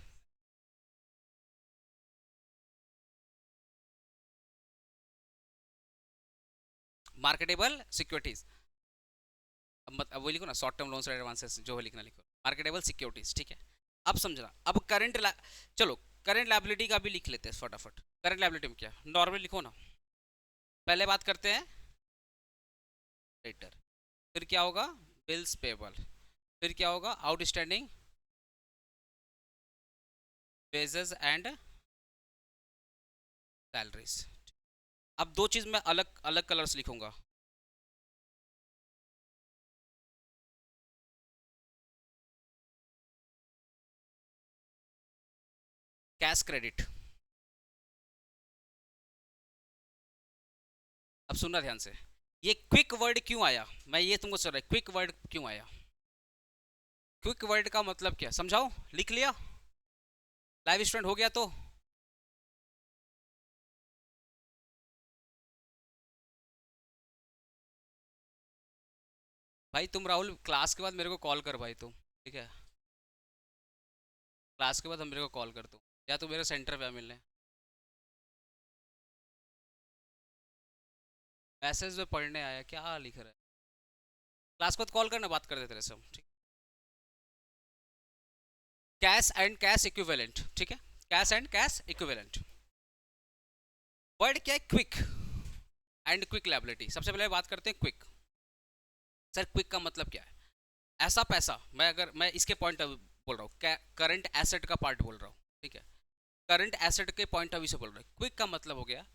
मार्केटेबल सिक्योरिटीज, अब वो लिखो ना, शॉर्ट टर्म लोन्स और एडवांसेस, जो है लिखना लिखो, मार्केटेबल सिक्योरिटीज, ठीक है। अब समझना, अब करंट, चलो करंट लायबिलिटी का भी लिख लेते हैं फटाफट। करंट लायबिलिटी में क्या, नॉर्मल लिखो ना। पहले बात करते हैं लेटर, फिर क्या होगा, बिल्स पेबल, फिर क्या होगा, आउटस्टैंडिंग वेजेस एंड सैलरीज। अब दो चीज मैं अलग अलग कलर्स लिखूंगा। Cash credit. अब सुनना ध्यान से, ये क्विक वर्ड क्यों आया, मैं ये तुमको सर क्विक वर्ड क्यों आया। क्विक वर्ड का मतलब क्या समझाओ, लिख लिया, लाइव स्टूडेंट हो गया तो। भाई तुम राहुल क्लास के बाद मेरे को कॉल कर भाई तुम, ठीक है, क्लास के बाद हम मेरे को कॉल कर, तुम या तो मेरे सेंटर पे आ मिलने। मैसेज में पढ़ने आया, क्या लिख रहा है। क्लास को कॉल करना, बात कर देते रहे सब, ठीक। कैश एंड कैश इक्विवेलेंट, ठीक है, cash and cash equivalent. Word क्या है, क्विक एंड क्विक लायबिलिटी। सबसे पहले बात करते हैं क्विक। सर क्विक का मतलब क्या है, ऐसा पैसा, मैं अगर मैं इसके पॉइंट ऑफ बोल रहा हूँ, करंट एसेट का पार्ट बोल रहा हूँ, ठीक है, करंट एसेट के पॉइंट ऑफ व्यू से बोल रहा हूँ। क्विक का मतलब हो गया,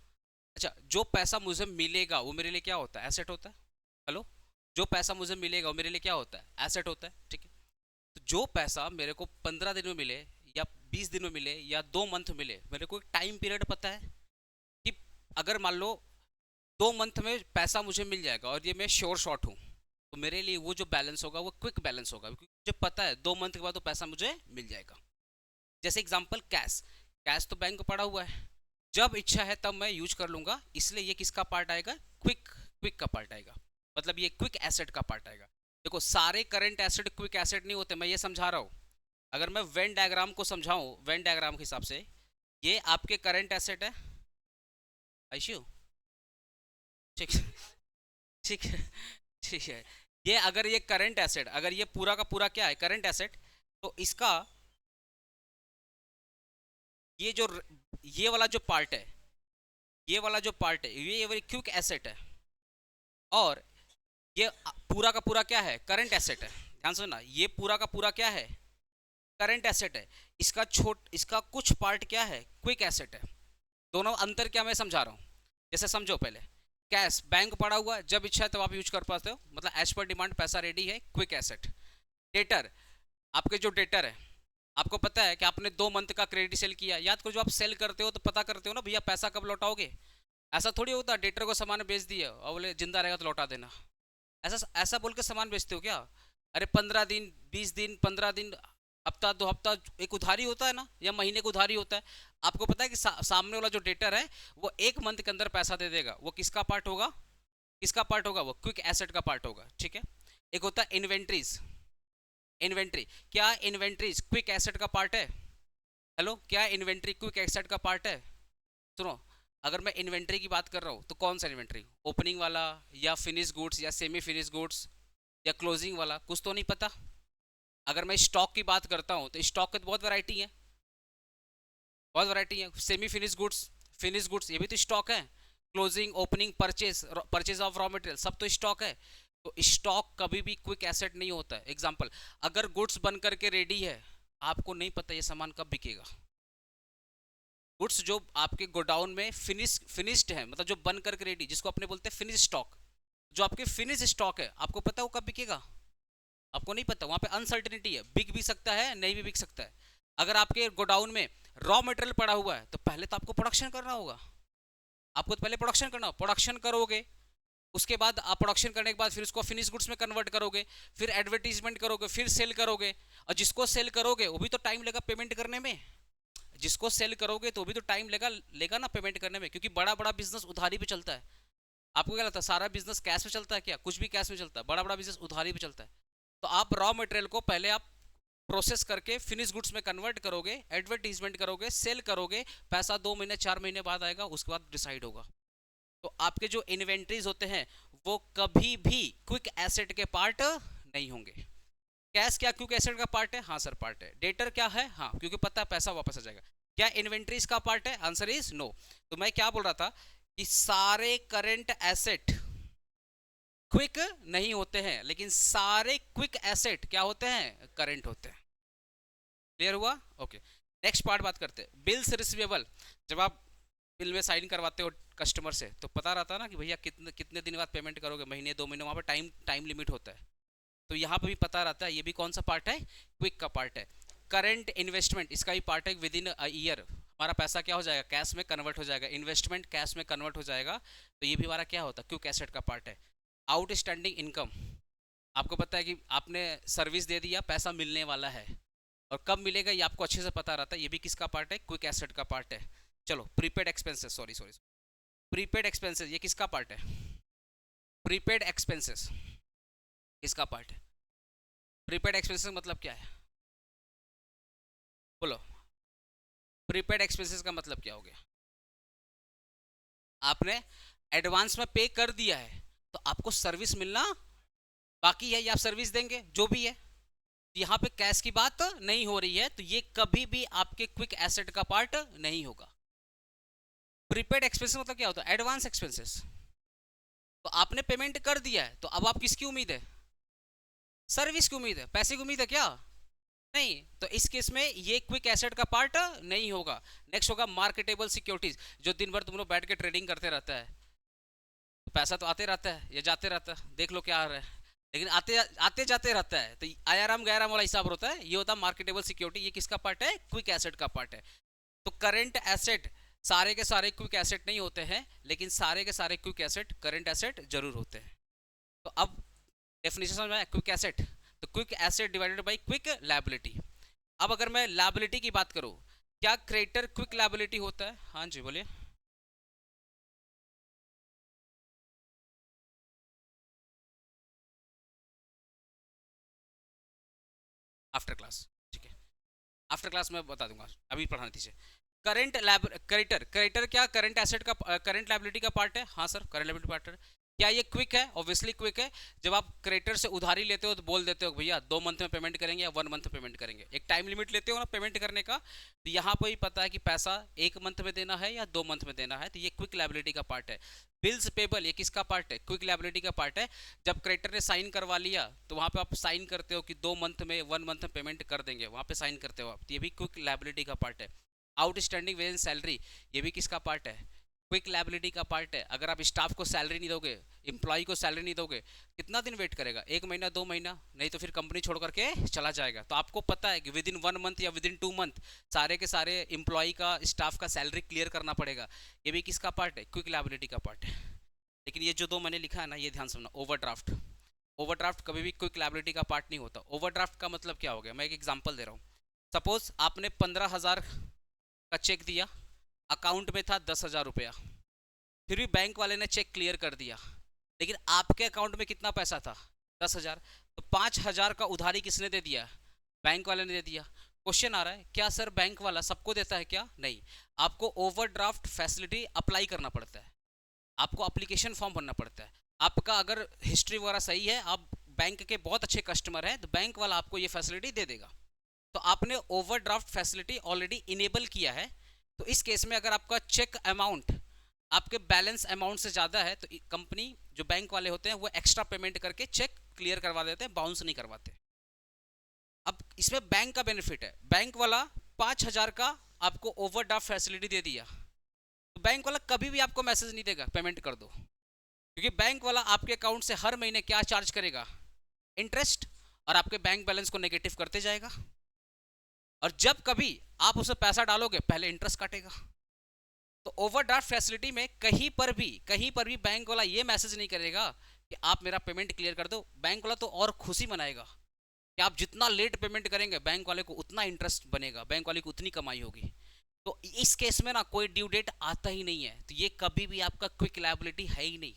अच्छा जो पैसा मुझे मिलेगा वो मेरे लिए क्या होता है, एसेट होता है। हेलो, जो पैसा मुझे मिलेगा वो मेरे लिए क्या होता है, एसेट होता है, ठीक है। तो जो पैसा मेरे को 15 दिन में मिले या 20 दिन में मिले या 2 मंथ मिले, मेरे को एक टाइम पीरियड पता है कि अगर मान लो 2 मंथ में पैसा मुझे मिल जाएगा और ये मैं श्योर शॉट हूँ, तो मेरे लिए वो जो बैलेंस होगा वो क्विक बैलेंस होगा, क्योंकि मुझे पता है 2 मंथ के बाद वो पैसा मुझे मिल जाएगा। जैसे एग्जांपल कैश, कैश तो बैंक पड़ा हुआ है, जब इच्छा है तब मैं यूज कर लूंगा, इसलिए ये किसका पार्ट आएगा, क्विक, क्विक का पार्ट आएगा, मतलब ये क्विक एसेट का पार्ट आएगा। देखो सारे करंट एसेट क्विक एसेट नहीं होते, मैं ये समझा रहा हूँ। अगर मैं वेन डायग्राम को समझाऊं, वेन डायग्राम के हिसाब से ये आपके करंट एसेट है, आइशू, ठीक, ठीक है, ठीक है। ये अगर ये करंट एसेट, अगर ये पूरा का पूरा क्या है करंट एसेट, तो इसका ये जो ये वाला जो पार्ट है, ये वाला जो पार्ट है ये क्विक एसेट है, और ये पूरा का पूरा क्या है, करंट एसेट है। ध्यान से ना, ये पूरा का पूरा क्या है, करंट एसेट है। इसका कुछ पार्ट क्या है, क्विक एसेट है। दोनों अंतर क्या मैं समझा रहा हूँ, जैसे समझो पहले, कैश बैंक पड़ा हुआ, जब इच्छा है तब आप यूज कर पाते हो, मतलब एज पर डिमांड पैसा रेडी है, क्विक एसेट। डेटर, आपके जो डेटर है, आपको पता है कि आपने 2 मंथ का क्रेडिट सेल किया, याद करो, जो आप सेल करते हो तो पता करते हो ना भैया पैसा कब लौटाओगे। ऐसा थोड़ी होता डेटर को सामान बेच दिया और बोले जिंदा रहेगा तो लौटा देना, ऐसा ऐसा बोल के सामान बेचते हो क्या। अरे 15 दिन, 20 दिन, 15 दिन, हफ्ता 2 हफ्ता, एक उधारी होता है ना, या महीने का उधारी होता है। आपको पता है कि सामने वाला जो डेटर है वो 1 मंथ के अंदर पैसा दे देगा, वो किसका पार्ट होगा, किसका पार्ट होगा, वो क्विक एसेट का पार्ट होगा, ठीक है। एक होता है इन्वेंट्रीज, इन्वेंट्री, क्या इन्वेंट्रीज क्विक एसेट का पार्ट है। हेलो, क्या इन्वेंट्री क्विक एसेट का पार्ट है। सुनो, अगर मैं इन्वेंट्री की बात कर रहा हूँ तो कौन सा इन्वेंट्री, ओपनिंग वाला या फिनिश गुड्स या सेमी फिनिश गुड्स या क्लोजिंग वाला, कुछ तो नहीं पता। अगर मैं स्टॉक की बात करता हूँ तो स्टॉक की तो बहुत वैरायटी है, बहुत वैरायटी है। सेमी फिनिश गुड्स ये भी तो स्टॉक है। Closing, opening, purchase, purchase of raw material, सब तो स्टॉक है। तो स्टॉक कभी भी क्विक एसेट नहीं होता है। एग्जांपल, अगर गुड्स बन करके रेडी है, आपको नहीं पता ये सामान कब बिकेगा। गुड्स जो आपके गोडाउन में फिनिश्ड है, मतलब जो बन करके रेडी, जिसको अपने बोलते हैं फिनिश स्टॉक, जो आपके फिनिश स्टॉक है, आपको पता है वो कब बिकेगा? आपको नहीं पता, वहां पे अनसर्टेनिटी है, बिक भी सकता है, नहीं भी बिक सकता है। अगर आपके गोडाउन में रॉ मटेरियल पड़ा हुआ है, तो पहले तो आपको प्रोडक्शन करना होगा। आपको तो पहले प्रोडक्शन करना होगा, प्रोडक्शन करोगे, उसके बाद आप प्रोडक्शन करने के बाद फिर उसको फिनिश गुड्स में कन्वर्ट करोगे, फिर एडवर्टीजमेंट करोगे, फिर सेल करोगे। और जिसको सेल करोगे वो भी तो टाइम लेगा पेमेंट करने में। जिसको सेल करोगे तो भी तो टाइम लेगा लेगा ना पेमेंट करने में, क्योंकि बड़ा बड़ा बिजनेस उधारी पे चलता है। आपको क्या लगता है सारा बिजनेस कैश में चलता है क्या? कुछ भी कैश में चलता है, बड़ा बड़ा बिजनेस उधारी पे चलता है। तो आप रॉ मटेरियल को पहले आप प्रोसेस करके फिनिश गुड्स में कन्वर्ट करोगे, एडवर्टीजमेंट करोगे, सेल करोगे, पैसा 2 महीने 4 महीने बाद आएगा, उसके बाद डिसाइड होगा। तो आपके जो इन्वेंट्रीज होते हैं वो कभी भी क्विक एसेट के पार्ट नहीं होंगे। कैश क्या क्विक एसेट का पार्ट है? हाँ सर पार्ट है। डेटर क्या है? हाँ, क्योंकि पता है पैसा वापस आ जाएगा। क्या इन्वेंट्रीज का पार्ट है? Answer is no. तो मैं क्या बोल रहा था कि सारे करंट एसेट क्विक नहीं होते हैं, लेकिन सारे क्विक एसेट क्या होते हैं? करंट होते हैं। क्लियर हुआ? ओके, नेक्स्ट पार्ट बात करते हैं बिल्स रिसीवेबल। जब आप बिल में साइन करवाते हो कस्टमर से, तो पता रहता है ना कि भैया कितने कितने दिन बाद पेमेंट करोगे, महीने 2 महीने, वहाँ पे टाइम लिमिट होता है। तो यहाँ पे भी पता रहता है। ये भी कौन सा पार्ट है? क्विक का पार्ट है। करंट इन्वेस्टमेंट इसका ही पार्ट है। विद इन अ ईयर हमारा पैसा क्या हो जाएगा? कैश में कन्वर्ट हो जाएगा। इन्वेस्टमेंट कैश में कन्वर्ट हो जाएगा। तो ये भी हमारा क्या होता है? क्विक एसेट का पार्ट है। आउटस्टैंडिंग इनकम, आपको पता है कि आपने सर्विस दे दिया, पैसा मिलने वाला है, और कब मिलेगा ये आपको अच्छे से पता रहता है। ये भी किसका पार्ट है? क्विक एसेट का पार्ट है। चलो, prepaid expenses, sorry sorry, prepaid expenses ये किसका पार्ट है? प्रीपेड एक्सपेंसेस किसका पार्ट है? प्रीपेड एक्सपेंसेस मतलब क्या है? बोलो, प्रीपेड एक्सपेंसेस का मतलब क्या हो गया? आपने एडवांस में पे कर दिया है, तो आपको सर्विस मिलना बाकी है, या आप सर्विस देंगे जो भी है। यहाँ पे कैश की बात नहीं हो रही है, तो ये कभी भी आपके क्विक एसेट का पार्ट नहीं होगा। प्रीपेड एक्सपेंसेस मतलब क्या होता है? Advance expenses. तो आपने पेमेंट कर दिया है, तो अब आप किसकी उम्मीद है? सर्विस की उम्मीद है, पैसे की उम्मीद है क्या? नहीं। तो इस केस में ये क्विक एसेट का पार्ट नहीं होगा। नेक्स्ट होगा मार्केटेबल सिक्योरिटीज। जो दिन भर तुम लोग बैठ के ट्रेडिंग करते रहता है, तो पैसा तो आते रहता है या जाते रहता है, देख लो क्या आ रहा है, लेकिन आते आते जाते रहता है। तो आयाराम गैराम वाला हिसाब होता है, ये होता है मार्केटेबल सिक्योरिटी। ये किसका पार्ट है? क्विक एसेट का पार्ट है। तो करंट एसेट सारे के सारे क्विक एसेट नहीं होते हैं, लेकिन सारे के सारे क्विक एसेट करंट एसेट जरूर होते हैं। तो अब डेफिनेशन समझ में आया क्विक एसेट? तो quick asset divided by quick liability. अब अगर मैं लायबिलिटी की बात करूं, क्या क्रेडिटर क्विक लायबिलिटी होता है? हाँ जी बोलिए। आफ्टर क्लास, ठीक है, आफ्टर क्लास में बता दूंगा, अभी पढ़ाने दीजिए। करंट क्रेडिटर, क्रेडिटर क्या करंट एसेट का करंट लायबिलिटी का पार्ट है? हाँ सर, करंट लायबिलिटी पार्ट है। क्या ये क्विक है? ऑब्वियसली क्विक है। जब आप क्रेडिटर से उधारी लेते हो तो बोल देते हो भैया 2 मंथ में पेमेंट करेंगे या 1 मंथ में पेमेंट करेंगे, एक टाइम लिमिट लेते हो ना पेमेंट करने का। तो यहाँ पर ही पता है कि पैसा 1 मंथ में देना है या 2 मंथ में देना है, तो ये क्विक लायबिलिटी का पार्ट है। बिल्स पेबल ये किसका पार्ट है? क्विक लायबिलिटी का पार्ट है। जब क्रेडिटर ने साइन करवा लिया, तो वहाँ पे आप साइन करते हो कि 2 मंथ में 1 मंथ में पेमेंट कर देंगे, वहाँ पे साइन करते हो आप, तो ये भी क्विक लायबिलिटी का पार्ट है। आउटस्टैंडिंग वेजेस सैलरी, ये भी किसका पार्ट है? क्विक लायबिलिटी का पार्ट है। अगर आप स्टाफ को सैलरी नहीं दोगे, एम्प्लॉय को सैलरी नहीं दोगे, कितना दिन वेट करेगा? 1 महीना 2 महीना, नहीं तो फिर कंपनी छोड़ करके चला जाएगा। तो आपको पता है कि विद इन 1 मंथ या विद इन 2 मंथ सारे के सारे एम्प्लॉय का, स्टाफ का सैलरी क्लियर करना पड़ेगा। ये भी किसका पार्ट है? क्विक लायबिलिटी का पार्ट है। लेकिन ये जो दो मैंने लिखा है ना, ये ध्यान समझना। ओवरड्राफ्ट, ओवरड्राफ्ट कभी भी क्विक लायबिलिटी का पार्ट नहीं होता। ओवरड्राफ्ट का मतलब क्या हो गया? मैं एक एग्जांपल दे रहा हूँ। सपोज आपने 15,000 का चेक दिया, अकाउंट में था 10,000 रुपया, फिर भी बैंक वाले ने चेक क्लियर कर दिया, लेकिन आपके अकाउंट में कितना पैसा था? 10,000। तो 5,000 का उधारी किसने दे दिया? बैंक वाले ने दे दिया। क्वेश्चन आ रहा है, क्या सर बैंक वाला सबको देता है क्या? नहीं, आपको ओवरड्राफ्ट फैसिलिटी अप्लाई करना पड़ता है, आपको अप्लीकेशन फॉर्म भरना पड़ता है। आपका अगर हिस्ट्री वगैरह सही है, आप बैंक के बहुत अच्छे कस्टमर हैं, तो बैंक वाला आपको ये फैसिलिटी दे देगा। तो आपने ओवरड्राफ्ट फैसिलिटी ऑलरेडी इनेबल किया है। तो इस केस में अगर आपका चेक अमाउंट आपके बैलेंस अमाउंट से ज़्यादा है तो कंपनी जो बैंक वाले होते हैं वो एक्स्ट्रा पेमेंट करके चेक क्लियर करवा देते हैं, बाउंस नहीं करवाते। अब इसमें बैंक का बेनिफिट है, बैंक वाला 5,000 का आपको ओवरड्राफ्ट फैसिलिटी दे दिया तो बैंक वाला कभी भी आपको मैसेज नहीं देगा पेमेंट कर दो, क्योंकि बैंक वाला आपके अकाउंट से हर महीने क्या चार्ज करेगा, इंटरेस्ट, और आपके बैंक बैलेंस को नेगेटिव करते जाएगा। और जब कभी आप उसमें पैसा डालोगे पहले इंटरेस्ट काटेगा। तो ओवरड्राफ्ट फैसिलिटी में कहीं पर भी बैंक वाला ये मैसेज नहीं करेगा कि आप मेरा पेमेंट क्लियर कर दो। बैंक वाला तो और खुशी मनाएगा कि आप जितना लेट पेमेंट करेंगे बैंक वाले को उतना इंटरेस्ट बनेगा, बैंक वाले को उतनी कमाई होगी। तो इस केस में ना कोई ड्यू डेट आता ही नहीं है, तो ये कभी भी आपका क्विक लायबिलिटी है ही नहीं।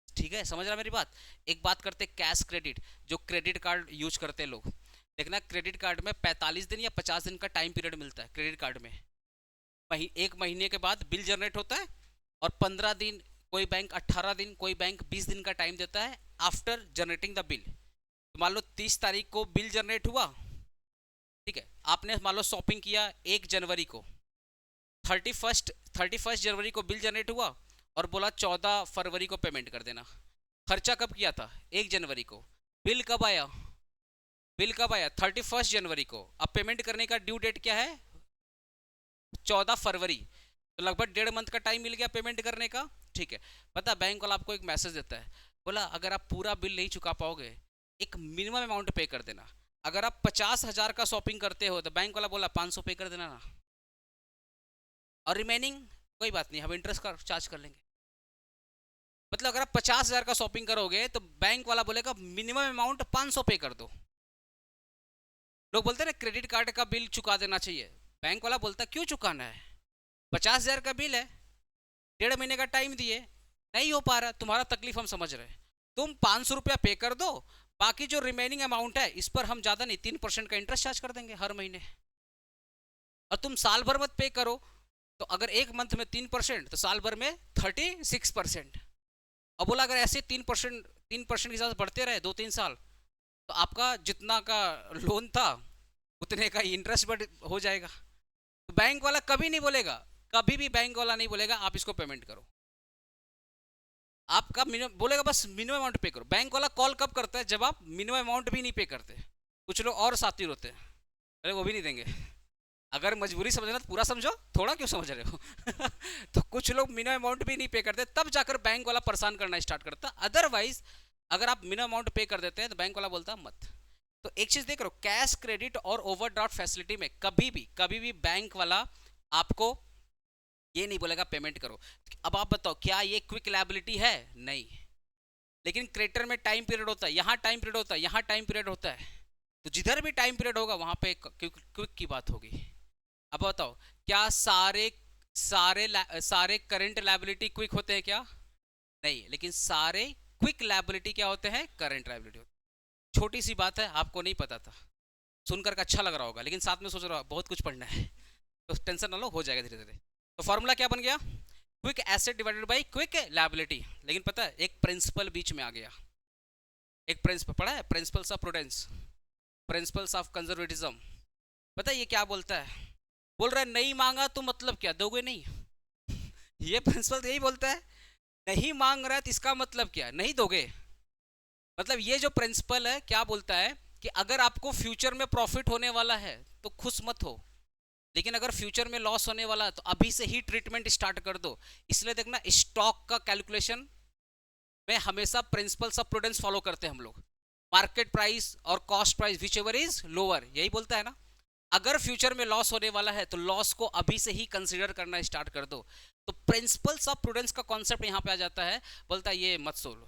ठीक है, समझ रहा मेरी बात। एक बात करते कैश क्रेडिट, जो क्रेडिट कार्ड यूज करते हैं लोग, देखना क्रेडिट कार्ड में 45 दिन या 50 दिन का टाइम पीरियड मिलता है क्रेडिट कार्ड में। एक महीने के बाद बिल जनरेट होता है और 15 दिन, कोई बैंक 18 दिन, कोई बैंक 20 दिन का टाइम देता है आफ्टर जनरेटिंग द बिल। तो मान लो 30 तारीख को बिल जनरेट हुआ, ठीक है, आपने मान लो शॉपिंग किया 1 जनवरी को, 31 जनवरी को बिल जनरेट हुआ और बोला 14 फरवरी को पेमेंट कर देना। खर्चा कब किया था, 1 जनवरी को। बिल कब आया, 31 जनवरी को। अब पेमेंट करने का ड्यू डेट क्या है, 14 फरवरी। तो लगभग 1.5 मंथ का टाइम मिल गया पेमेंट करने का। ठीक है, पता बैंक वाला आपको एक मैसेज देता है, बोला अगर आप पूरा बिल नहीं चुका पाओगे एक मिनिमम अमाउंट पे कर देना। अगर आप 50,000 का शॉपिंग करते हो तो बैंक वाला बोला 500 पे कर देना ना, और रिमेनिंग कोई बात नहीं, हम इंटरेस्ट का चार्ज कर लेंगे। मतलब अगर आप 50,000 का शॉपिंग करोगे तो बैंक वाला बोलेगा मिनिमम अमाउंट 500 पे कर दो। लोग बोलते हैं ना क्रेडिट कार्ड का बिल चुका देना चाहिए, बैंक वाला बोलता क्यों चुकाना है, 50,000 का बिल है, 1.5 महीने का टाइम दिए, नहीं हो पा रहा, तुम्हारा तकलीफ हम समझ रहे हैं, तुम 500 रुपया पे कर दो, बाकी जो रिमेनिंग अमाउंट है इस पर हम ज़्यादा नहीं 3% का इंटरेस्ट चार्ज कर देंगे हर महीने, और तुम साल भर मत पे करो। तो अगर एक मंथ में 3% तो साल भर में 36%। अब बोला अगर ऐसे 3% के हिसाब से बढ़ते रहे 2-3 साल, तो आपका जितना का लोन था उतने का इंटरेस्ट बढ़ हो जाएगा। तो बैंक वाला कभी नहीं बोलेगा, कभी भी बैंक वाला नहीं बोलेगा आप इसको पेमेंट करो, आपका मिनिमम बोलेगा बस मिनिमम अमाउंट पे करो। बैंक वाला कॉल कब करता है, जब आप मिनिमम अमाउंट भी नहीं पे करते। कुछ लोग और साथी होते हैं, अरे वो भी नहीं देंगे। अगर मजबूरी समझना तो पूरा समझो, थोड़ा क्यों समझ रहे हो तो कुछ लोग मिनिमम अमाउंट भी नहीं पे करते, तब जाकर बैंक वाला परेशान करना स्टार्ट करता। अदरवाइज अगर आप मिनिमम अमाउंट पे कर देते हैं तो बैंक वाला बोलता मत। तो एक चीज देख रहे हो, कैश क्रेडिट और ओवरड्राफ्ट फैसिलिटी में कभी भी बैंक वाला आपको ये नहीं बोलेगा पेमेंट करो। अब आप बताओ क्या ये क्विक लायबिलिटी है, नहीं। लेकिन क्रेडिटर में टाइम पीरियड होता है, यहाँ टाइम पीरियड होता है, यहाँ टाइम पीरियड होता है, तो जिधर भी टाइम पीरियड होगा वहां पे क्विक की बात होगी। अब बताओ क्या सारे करंट लायबिलिटी क्विक होते हैं क्या, नहीं, लेकिन सारे क्विक लायबिलिटी क्या होते हैं, करंट लायबिलिटी होते हैं। छोटी सी बात है, आपको नहीं पता था, सुनकर अच्छा लग रहा होगा, लेकिन साथ में सोच रहा बहुत कुछ पढ़ना है, तो टेंशन ना लो, हो जाएगा धीरे धीरे। तो फॉर्मूला क्या बन गया, quick asset divided by quick liability. लेकिन पता है एक प्रिंसिपल बीच में आ गया, एक प्रिंसिपल पढ़ा है, principles of prudence, principles of conservatism. पता है ये क्या बोलता है, बोल रहा है नहीं मांगा तो मतलब क्या, दोगे नहीं ये प्रिंसिपल यही बोलता है, नहीं मांग रहा है तो इसका मतलब क्या, नहीं दोगे। मतलब ये जो प्रिंसिपल है क्या बोलता है कि अगर आपको फ्यूचर में प्रॉफिट होने वाला है तो खुश मत हो, लेकिन अगर फ्यूचर में लॉस होने वाला है तो अभी से ही ट्रीटमेंट स्टार्ट कर दो। इसलिए देखना स्टॉक का कैलकुलेशन में हमेशा प्रिंसिपल्स ऑफ प्रूडेंस फॉलो करते हैं हम लोग, मार्केट प्राइस और cost price which ever is lower, यही बोलता है ना। अगर फ्यूचर में लॉस होने वाला है तो लॉस को अभी से ही कंसीडर करना स्टार्ट कर दो। तो प्रिंसिपल्स ऑफ प्रूडेंस का कॉन्सेप्ट यहाँ पे आ जाता है, बोलता है ये मत सोलो,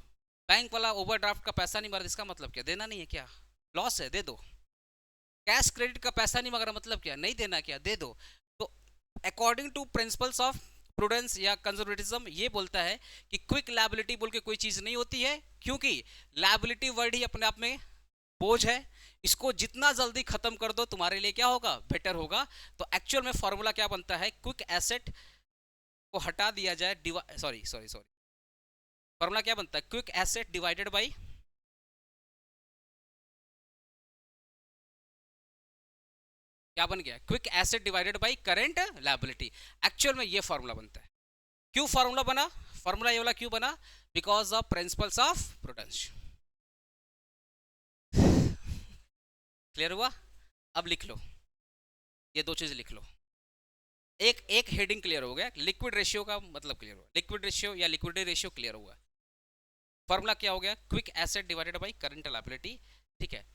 बैंक वाला ओवरड्राफ्ट का पैसा नहीं मारा, इसका मतलब क्या, देना नहीं है क्या, लॉस है दे दो। कैश क्रेडिट का पैसा नहीं मांग रहा, मतलब क्या, नहीं देना क्या, दे दो। तो according to principles of prudence या कंजर्वेटिज्म ये बोलता है कि क्विक लायबिलिटी बोल के कोई चीज नहीं होती है, क्योंकि लायबिलिटी वर्ड ही अपने आप में बोझ है, इसको जितना जल्दी खत्म कर दो तुम्हारे लिए क्या होगा, बेटर होगा। तो एक्चुअल में फॉर्मूला क्या बनता है, क्विक एसेट को हटा दिया जाए, सॉरी फॉर्मूला क्या बनता है, क्विक एसेट डिवाइडेड बाय, क्या बन गया, quick asset divided by current liability. Actual में ये फॉर्मूला बनता है। क्यों फॉर्मूला बना, फॉर्मूला ये वाला क्यों बना, because of principles of prudence. Clear हुआ? अब लिख लो, ये दो चीज लिख लो। एक एक हेडिंग क्लियर हो गया, लिक्विड रेशियो का मतलब क्लियर हुआ, लिक्विड रेशियो या लिक्विडिटी रेशियो क्लियर हुआ। फॉर्मूला क्या हो गया, quick asset divided by current liability. ठीक है,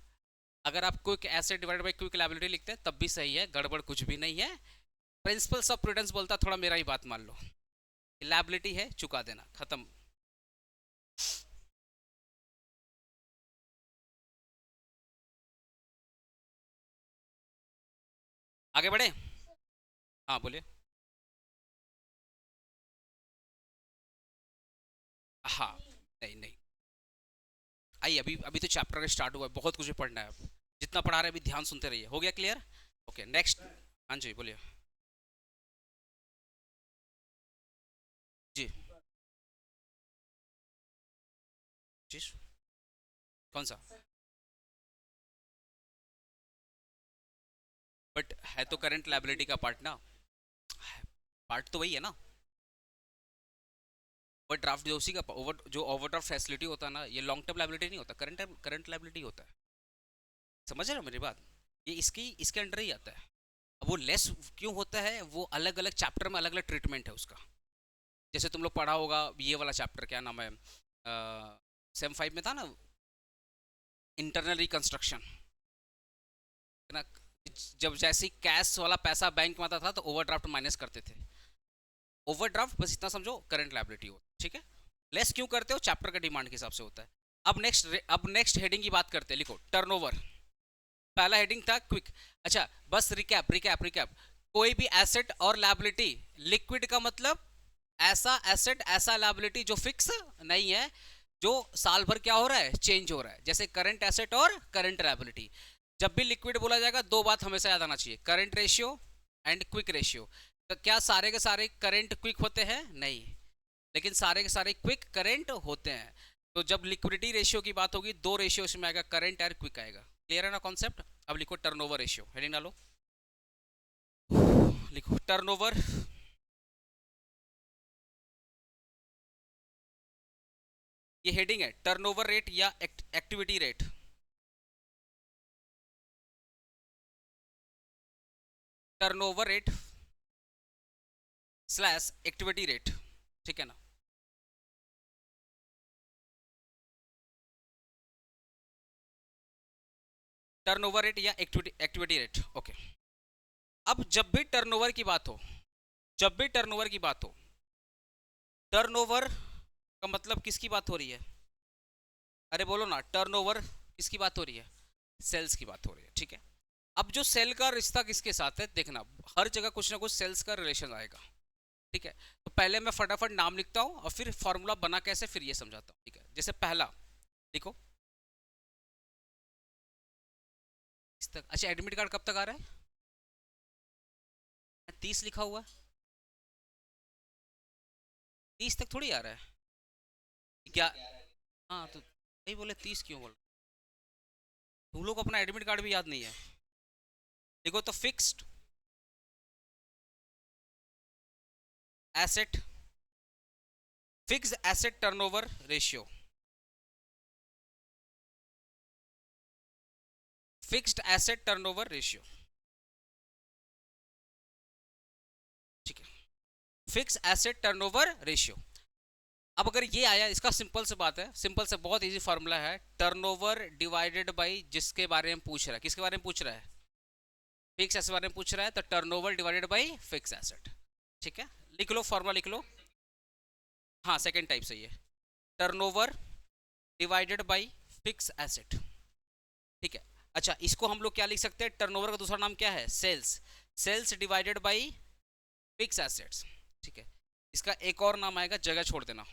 अगर आप quick asset divided by quick liability लिखते हैं तब भी सही है, गड़बड़ कुछ भी नहीं है। प्रिंसिपल्स ऑफ प्रूडेंस बोलता थोड़ा मेरा ही बात मान लो, लायबिलिटी है चुका देना, खत्म। आगे बढ़े? हाँ बोलिए। हाँ, नहीं नहीं, आइए अभी अभी तो चैप्टर का स्टार्ट हुआ है, बहुत कुछ पढ़ना है। अब जितना पढ़ा रहे अभी ध्यान सुनते रहिए। हो गया क्लियर? Okay next. हाँ जी बोलिए। जी जी, कौन सा? बट है तो करंट लायबिलिटी का पार्ट ना, पार्ट तो वही है ना। ओवरड्राफ्ट जो उसी का जो ओवरड्राफ्ट फैसिलिटी होता है ना, ये लॉन्ग टर्म लायबिलिटी नहीं होता, करंट करंट लायबिलिटी होता है। समझ रहे हो मेरी बात? ये इसके अंडर ही आता है। अब वो लेस क्यों होता है, वो अलग अलग चैप्टर में अलग अलग ट्रीटमेंट है उसका। जैसे तुम लोग पढ़ा होगा ये वाला चैप्टर, क्या नाम है, सेम 5 में था ना, इंटरनल रिकंस्ट्रक्शन ना। जब जैसे कैश वाला पैसा बैंक में आता था तो ओवरड्राफ्ट माइनस करते थे। ओवरड्राफ्ट बस इतना समझो करंट लायबिलिटी हो, ठीक है। लेस क्यों करते हो, चैप्टर का डिमांड के हिसाब से होता है। अब नेक्स्ट हेडिंग की बात करते हैं, लिखो टर्नओवर। पहला हेडिंग था क्विक। अच्छा बस रिकैप रिकैप रिकैप, कोई भी एसेट और लायबिलिटी, लिक्विड का मतलब ऐसा एसेट ऐसा लायबिलिटी जो फिक्स नहीं है, जो साल भर क्या हो रहा है, चेंज हो रहा है। जैसे करंट एसेट और करंट लायबिलिटी। जब भी लिक्विड बोला जाएगा दो बात हमेशा याद आना चाहिए, current ratio and quick ratio. तो क्या सारे के सारे करंट क्विक होते हैं? नहीं, लेकिन सारे के सारे क्विक करंट होते हैं। तो जब लिक्विडिटी रेशियो की बात होगी, दो रेशियो इसमें आएगा, करंट और क्विक आएगा। क्लियर है ना कॉन्सेप्ट? अब लिखो टर्नओवर रेशियो, हेडिंग डालो, लिखो टर्नओवर। ये हेडिंग है, टर्नओवर रेट या activity rate. Turnover rate slash activity rate, ठीक है ना। टर्नओवर रेट या एक्टिविटी रेट, ओके। अब जब भी टर्नओवर की बात हो, जब भी टर्नओवर की बात हो, टर्नओवर का मतलब किसकी बात हो रही है? अरे बोलो ना, टर्नओवर किसकी बात हो रही है? सेल्स की बात हो रही है, ठीक है। अब जो सेल का रिश्ता किसके साथ है देखना, हर जगह कुछ ना कुछ सेल्स का रिलेशन आएगा, ठीक है। तो पहले मैं फटाफट नाम लिखता हूं और फिर फॉर्मूला बना कैसे फिर ये समझाता हूं, ठीक है। जैसे पहला लिखो इस तक। अच्छा एडमिट कार्ड कब तक आ रहा है? 30 लिखा हुआ है, 30 तक थोड़ी आ रहा है क्या? हाँ तो नहीं बोले 30 क्यों बोल, तुम लोग अपना एडमिट कार्ड भी याद नहीं है। देखो तो fixed asset, fixed asset turnover ratio, fixed asset turnover ratio, ठीक है। Fix asset turnover ratio. अब अगर ये आया, इसका सिंपल से बात है, सिंपल से बहुत इजी फार्मूला है, टर्नओवर डिवाइडेड बाय जिसके बारे में पूछ रहा है, किसके बारे में पूछ रहा है, फिक्स एसेट बारे में पूछ रहा है, तो turnover divided by fix asset, ठीक है। लिख लो फॉर्मूला लिख लो। हाँ सेकंड टाइप सही है, turnover divided by fix asset, ठीक है। अच्छा इसको हम लोग क्या लिख सकते हैं, टर्नओवर का दूसरा नाम क्या है, sales, sales divided by fix assets, ठीक है। इसका एक और नाम आएगा, जगह छोड़ देना,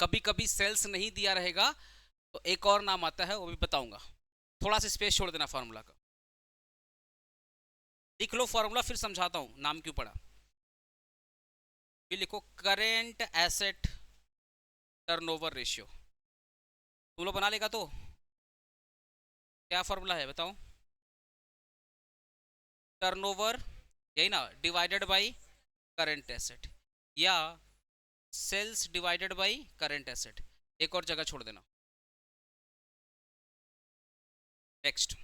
कभी कभी सेल्स नहीं दिया रहेगा तो एक और नाम आता है, वो भी बताऊंगा। थोड़ा सा स्पेस छोड़ देना फार्मूला का, लिख लो फॉर्मूला फिर समझाता हूं नाम क्यों पड़ा। फिर लिखो करेंट एसेट टर्नओवर रेशियो, तुम लोग बना लेगा तो क्या फॉर्मूला है बताओ, टर्नओवर, यही ना, डिवाइडेड बाय करेंट एसेट। या sales divided by current asset. एक और जगह छोड़ देना। Next,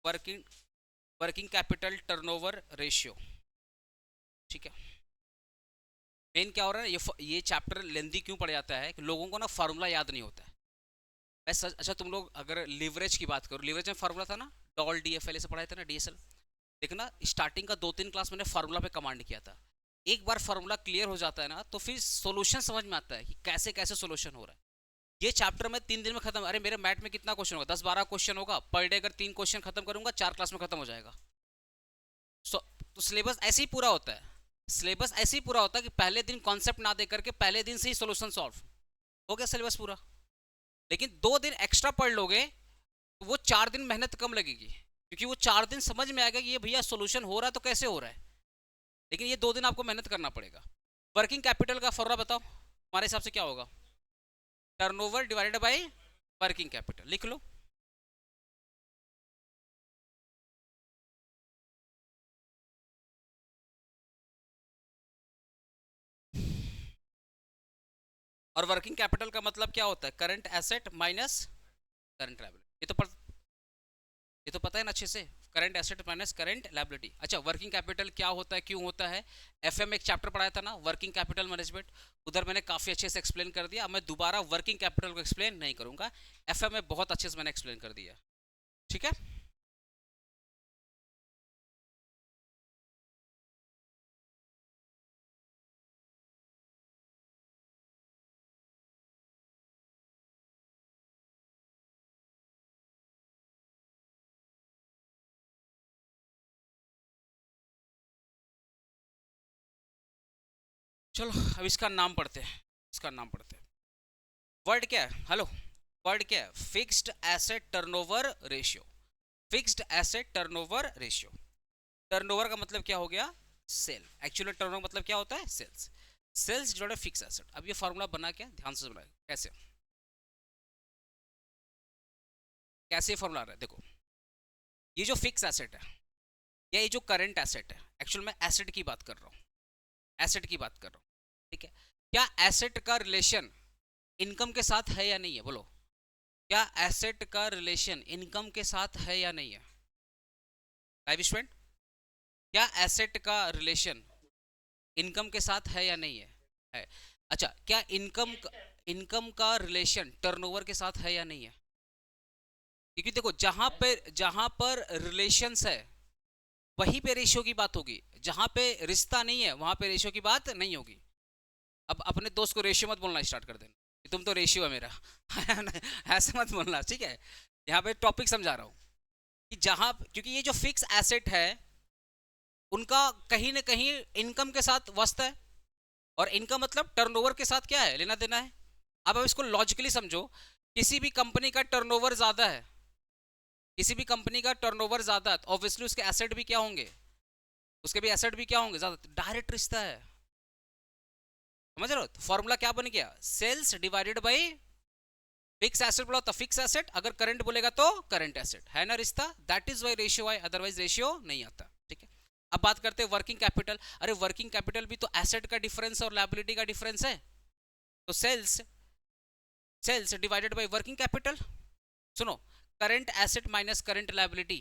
working working capital turnover ratio. ठीक है, मेन क्या हो रहा है, ये चैप्टर लेंदी क्यों पड़ जाता है कि लोगों को ना फार्मूला याद नहीं होता है। अच्छा तुम लोग अगर लिवरेज की बात करो, लिवरेज में फार्मूला था ना, डॉल डीएफएल से पढ़ाए थे ना, डीएसएल। देखना स्टार्टिंग का 2-3 क्लास मैंने फार्मूला पे कमांड किया था। एक बार फार्मूला क्लियर हो जाता है ना तो फिर सॉल्यूशन समझ में आता है कि कैसे कैसे सॉल्यूशन हो रहा है। ये चैप्टर में 3 दिन में खत्म। अरे मेरे मैथ में कितना क्वेश्चन होगा, 10-12 क्वेश्चन होगा पर डे। अगर 3 क्वेश्चन खत्म करूंगा 4 क्लास में खत्म हो जाएगा। तो सिलेबस ऐसे ही पूरा होता है। सिलेबस ऐसे ही पूरा होता है कि पहले दिन कॉन्सेप्ट ना दे करके पहले दिन से ही सॉल्यूशन सॉल्व हो गया, सिलेबस पूरा। लेकिन 2 दिन एक्स्ट्रा पढ़ लोगे तो वो 4 दिन मेहनत कम लगेगी, क्योंकि वो 4 दिन समझ में आएगा कि ये भैया सॉल्यूशन हो रहा है तो कैसे हो रहा है। लेकिन ये 2 दिन आपको मेहनत करना पड़ेगा। वर्किंग कैपिटल का फॉर्मूला बताओ हमारे हिसाब से क्या होगा, turnover divided by working capital. लिख लो। और वर्किंग कैपिटल का मतलब क्या होता है, current asset minus current liability. ये तो पता है ना अच्छे से, current asset minus current liability. अच्छा, वर्किंग कैपिटल क्या होता है, क्यों होता है। एफए में एक चैप्टर पढ़ाया था ना, वर्किंग कैपिटल मैनेजमेंट, उधर मैंने काफी अच्छे से एक्सप्लेन कर दिया। मैं दोबारा वर्किंग कैपिटल को एक्सप्लेन नहीं करूंगा, एफए में बहुत अच्छे से मैंने एक्सप्लेन कर दिया। ठीक है, चलो अब इसका नाम पढ़ते हैं। इसका नाम पढ़ते हैं। वर्ड क्या है, हेलो, वर्ड क्या है, fixed asset turnover ratio. Fixed asset turnover ratio. Turnover का मतलब क्या हो गया, सेल। एक्चुअली टर्नओवर मतलब क्या होता है, sales. Sales divided fix asset. अब ये फॉर्मूला बना क्या, ध्यान से बनाए कैसे, कैसे फॉर्मूला आ रहा है देखो। ये जो फिक्स एसेट है या ये जो करंट एसेट है, एक्चुअल में एसेट की बात कर रहा हूँ, एसेट की बात कर रहा हूँ। ठीक है, क्या एसेट का रिलेशन इनकम के साथ है या नहीं है, बोलो। क्या एसेट का रिलेशन इनकम के साथ है या नहीं है, लाइव स्टूडेंट। क्या एसेट का रिलेशन इनकम के साथ है या नहीं है। अच्छा, क्या इनकम का रिलेशन टर्नओवर के साथ है या नहीं है। क्योंकि देखो जहां पर रिलेशंस है वहीं पे रेशियो की बात होगी, जहां पे रिश्ता नहीं है वहां पे रेशियो की बात नहीं होगी। अब अपने दोस्त को रेशियो मत बोलना स्टार्ट कर देना, तुम तो रेशियो है मेरा ऐसे मत बोलना, ठीक है। यहाँ पे टॉपिक समझा रहा हूँ कि जहां, क्योंकि ये जो फिक्स एसेट है उनका कहीं ना कहीं इनकम के साथ वास्ता है, और इनकम मतलब टर्नओवर के साथ क्या है, लेना देना है। अब इसको लॉजिकली समझो, किसी भी कंपनी का टर्नओवर ज्यादा है, किसी भी कंपनी का टर्नओवर ज्यादा है तो ऑब्वियसली उसके एसेट भी क्या होंगे, उसके भी एसेट भी क्या होंगे ज्यादा। डायरेक्ट रिश्ता है, समझ रहे हो। तो फॉर्मूला क्या बन गया, sales divided by fix asset. बोला तो फिक्स एसेट, अगर करंट बोलेगा तो करंट एसेट, है ना रिश्ता। दैट इज वाई रेशियो है, अदरवाइज रेशियो नहीं आता। ठीक है, अब बात करते हैं वर्किंग कैपिटल। अरे वर्किंग कैपिटल भी तो एसेट का डिफरेंस और लायबिलिटी का डिफरेंस है। तो sales sales divided by working capital. सुनो, current asset minus current liability,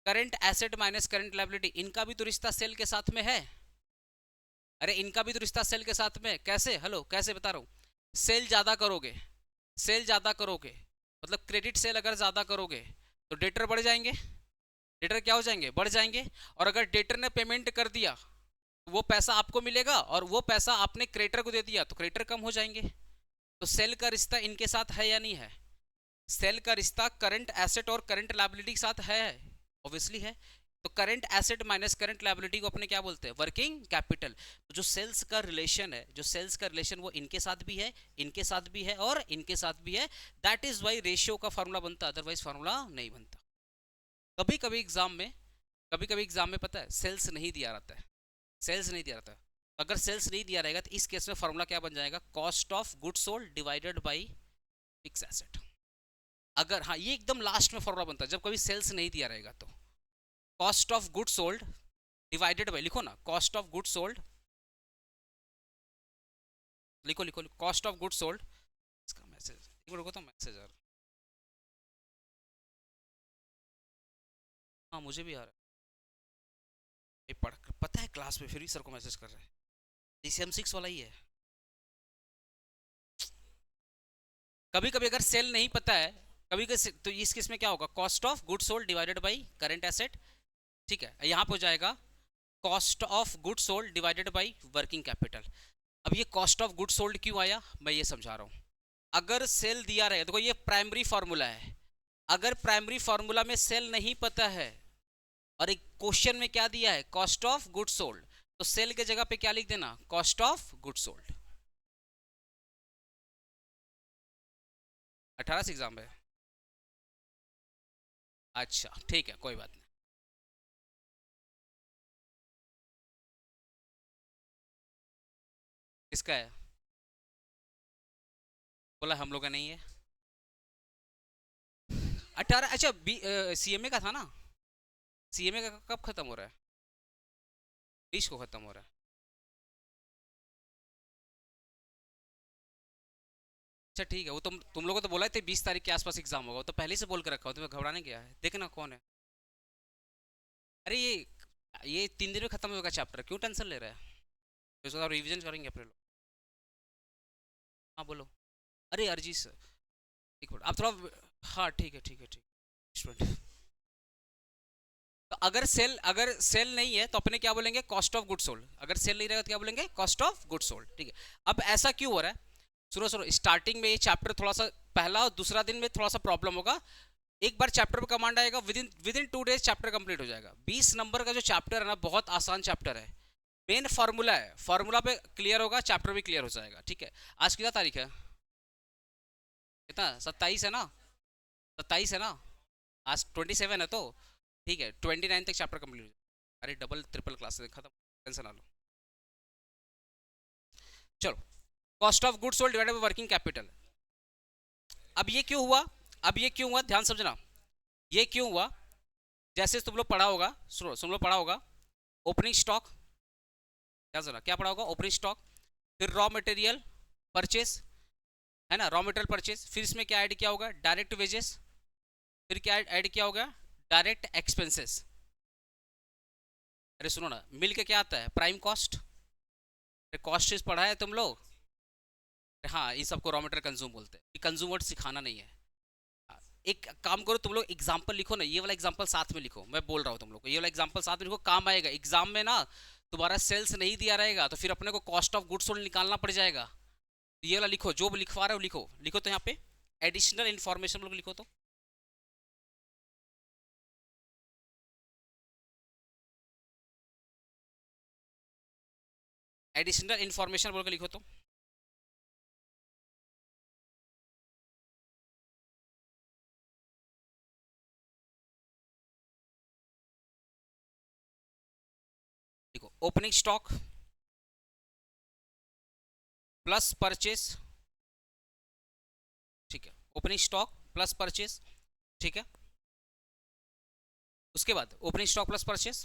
current asset minus current liability, इनका भी तो रिश्ता सेल के साथ में है। अरे इनका भी तो रिश्ता सेल के साथ में, कैसे, हेलो कैसे बता रहा हूं। सेल ज्यादा करोगे, सेल ज्यादा करोगे मतलब क्रेडिट सेल अगर ज्यादा करोगे तो डेटर बढ़ जाएंगे, डेटर क्या हो जाएंगे, बढ़ जाएंगे। और अगर डेटर ने पेमेंट कर दिया तो वो पैसा आपको मिलेगा, और वो पैसा आपने क्रेडिटर को दे दिया तो क्रेडिटर कम हो जाएंगे। तो सेल का रिश्ता इनके साथ है या नहीं है, सेल का रिश्ता करंट एसेट और करंट लायबिलिटी के साथ है, ऑब्वियसली है। तो current asset minus current liability को अपने क्या बोलते हैं, वर्किंग कैपिटल। तो जो सेल्स का रिलेशन है, जो सेल्स का रिलेशन वो इनके साथ भी है, इनके साथ भी है और इनके साथ भी है। दैट इज वाई रेशियो का फॉर्मूला बनता है, अदरवाइज फॉर्मूला नहीं बनता। कभी कभी एग्जाम में, कभी कभी एग्जाम में पता है सेल्स नहीं दिया रहता है, सेल्स नहीं दिया रहता है। अगर सेल्स नहीं दिया रहेगा तो इस केस में फॉर्मूला क्या बन जाएगा, cost of good sold divided by fix asset. अगर हाँ, ये एकदम लास्ट में फॉर्मूला बनता है जब कभी सेल्स नहीं दिया रहेगा तो। Cost of good sold divided by, लिखो ना, कॉस्ट ऑफ गुड सोल्ड, लिखो लिखो, कॉस्ट ऑफ गुड सोल्ड, इसका मैसेज रुको तो मैसेज आ रहा, हाँ मुझे भी आ रहा है, ये पढ़ पता है क्लास में फिर भी सर को मैसेज कर रहा है, DCM6 वाला ही है। कभी कभी अगर सेल नहीं पता है, कभी कभी तो इस केस में क्या होगा, cost of good sold divided by current asset, ठीक है, यहाँ पे हो जाएगा cost of good sold divided by working capital. अब ये कॉस्ट ऑफ गुड सोल्ड क्यों आया, मैं ये समझा रहा हूँ। अगर सेल दिया रहे, देखो ये प्राइमरी फार्मूला है, अगर प्राइमरी फार्मूला में सेल नहीं पता है और एक क्वेश्चन में क्या दिया है, कॉस्ट ऑफ गुड सोल्ड, तो सेल के जगह पे क्या लिख देना, कॉस्ट ऑफ गुड सोल्ड। 18 से एग्जाम है, अच्छा ठीक है कोई बात नहीं। किसका है, बोला हम लोग का नहीं है। 18, अच्छा CMA का था ना, CMA का कब खत्म हो रहा है, 20 को खत्म हो रहा है। अच्छा ठीक है, वो तुम लोगों को तो बोला थे 20 तारीख के आसपास एग्जाम होगा, वो तो पहले से बोल कर रखा हो, तुम्हें घबराने क्या है, देखना कौन है। अरे ये 3 दिन में खत्म होगा चैप्टर, क्यों टेंशन ले रहा है, इसको रिवीजन करेंगे अपने लोग। हाँ बोलो, अरे अरजी सर एक मिनट आप थोड़ा, हाँ ठीक है ठीक है ठीक है। तो अगर सेल नहीं है तो अपने क्या बोलेंगे, कॉस्ट ऑफ गुड सोल्ड, अगर सेल नहीं रहेगा तो क्या बोलेंगे, कॉस्ट ऑफ गुड सोल्ड, ठीक है। अब ऐसा क्यों हो रहा है, सुनो सुनो, स्टार्टिंग में ये चैप्टर थोड़ा सा, पहला और दूसरा दिन में थोड़ा सा प्रॉब्लम होगा, एक बार चैप्टर पर कमांड आएगा, with in 2 days chapter complete हो जाएगा। 20 नंबर का जो चैप्टर है ना, बहुत आसान चैप्टर है, मेन फार्मूला है, फार्मूला पे क्लियर होगा, चैप्टर भी क्लियर हो जाएगा, ठीक है। आज कितना तारीख है, कितना, 27 है ना, 27 है ना, आज 27 है, तो ठीक है 29 तक चैप्टर कंप्लीट हो जाएगा। अरे डबल ट्रिपल क्लास खत्म, टेंशन ना लो। चलो, cost of goods sold divided by working capital. अब ये क्यों हुआ, अब ये क्यों हुआ, ध्यान समझना, ये क्यों हुआ, जैसे तुम लोग पढ़ा होगा, सुनो तुम लोग पढ़ा होगा, ओपनिंग स्टॉक, ध्यान समझना क्या पढ़ा होगा, ओपनिंग स्टॉक, फिर रॉ मटेरियल परचेस, है ना, रॉ मटेरियल परचेस, फिर इसमें क्या ऐड किया होगा, डायरेक्ट वेजेस, फिर क्या ऐड किया होगा, डायरेक्ट एक्सपेंसेस। अरे सुनो ना, मिल के क्या आता है, प्राइम कॉस्ट, कॉस्ट पढ़ा है तुम लोग, हाँ इस सबको रॉ मटेरियल कंज्यूम बोलते हैं, कंज्यूम वर्ड सिखाना नहीं है। एक काम करो तुम लोग, एग्जाम्पल लिखो ना, ये वाला एग्जाम्पल साथ में लिखो, मैं बोल रहा हूँ तुम लोग को, ये वाला एग्जाम्पल साथ में लिखो, काम आएगा एग्जाम में ना, तुम्हारा सेल्स नहीं दिया रहेगा तो फिर अपने को कॉस्ट ऑफ गुड्स सोल्ड निकालना पड़ जाएगा। ये वाला लिखो, जो लिखवा रहे हो लिखो, लिखो तो यहाँ पे एडिशनल इन्फॉर्मेशन बोल के लिखो, तो एडिशनल इन्फॉर्मेशन बोल के लिखो, तो देखो ओपनिंग स्टॉक प्लस परचेस, ठीक है, ओपनिंग स्टॉक प्लस परचेस, ठीक है, उसके बाद ओपनिंग स्टॉक प्लस परचेस,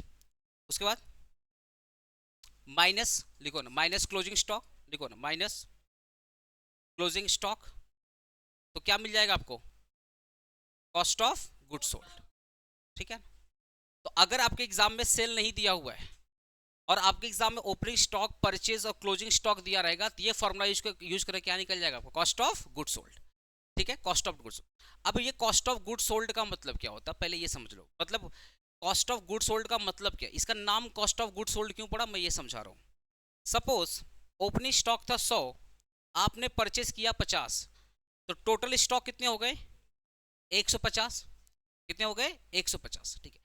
उसके बाद माइनस, लिखो ना माइनस क्लोजिंग स्टॉक, लिखो ना माइनस क्लोजिंग स्टॉक, तो क्या मिल जाएगा आपको, कॉस्ट ऑफ गुड्स सोल्ड, ठीक है। तो अगर आपके एग्जाम में सेल नहीं दिया हुआ है और आपके एग्जाम में ओपनिंग स्टॉक परचेज और क्लोजिंग स्टॉक दिया रहेगा, तो ये फॉर्मूला यूज करके क्या निकल जाएगा आपको, कॉस्ट ऑफ गुड सोल्ड, ठीक है, कॉस्ट ऑफ गुड्स। अब ये कॉस्ट ऑफ गुड सोल्ड का मतलब क्या होता है, पहले ये समझ लो, मतलब कॉस्ट ऑफ गुड सोल्ड का मतलब क्या, इसका नाम कॉस्ट ऑफ गुड सोल्ड क्यों पड़ा, मैं ये समझा रहा हूँ। सपोज ओपनिंग स्टॉक था 100, आपने परचेज किया 50, तो टोटल स्टॉक कितने हो गए, 150, कितने हो गए, 150, ठीक है।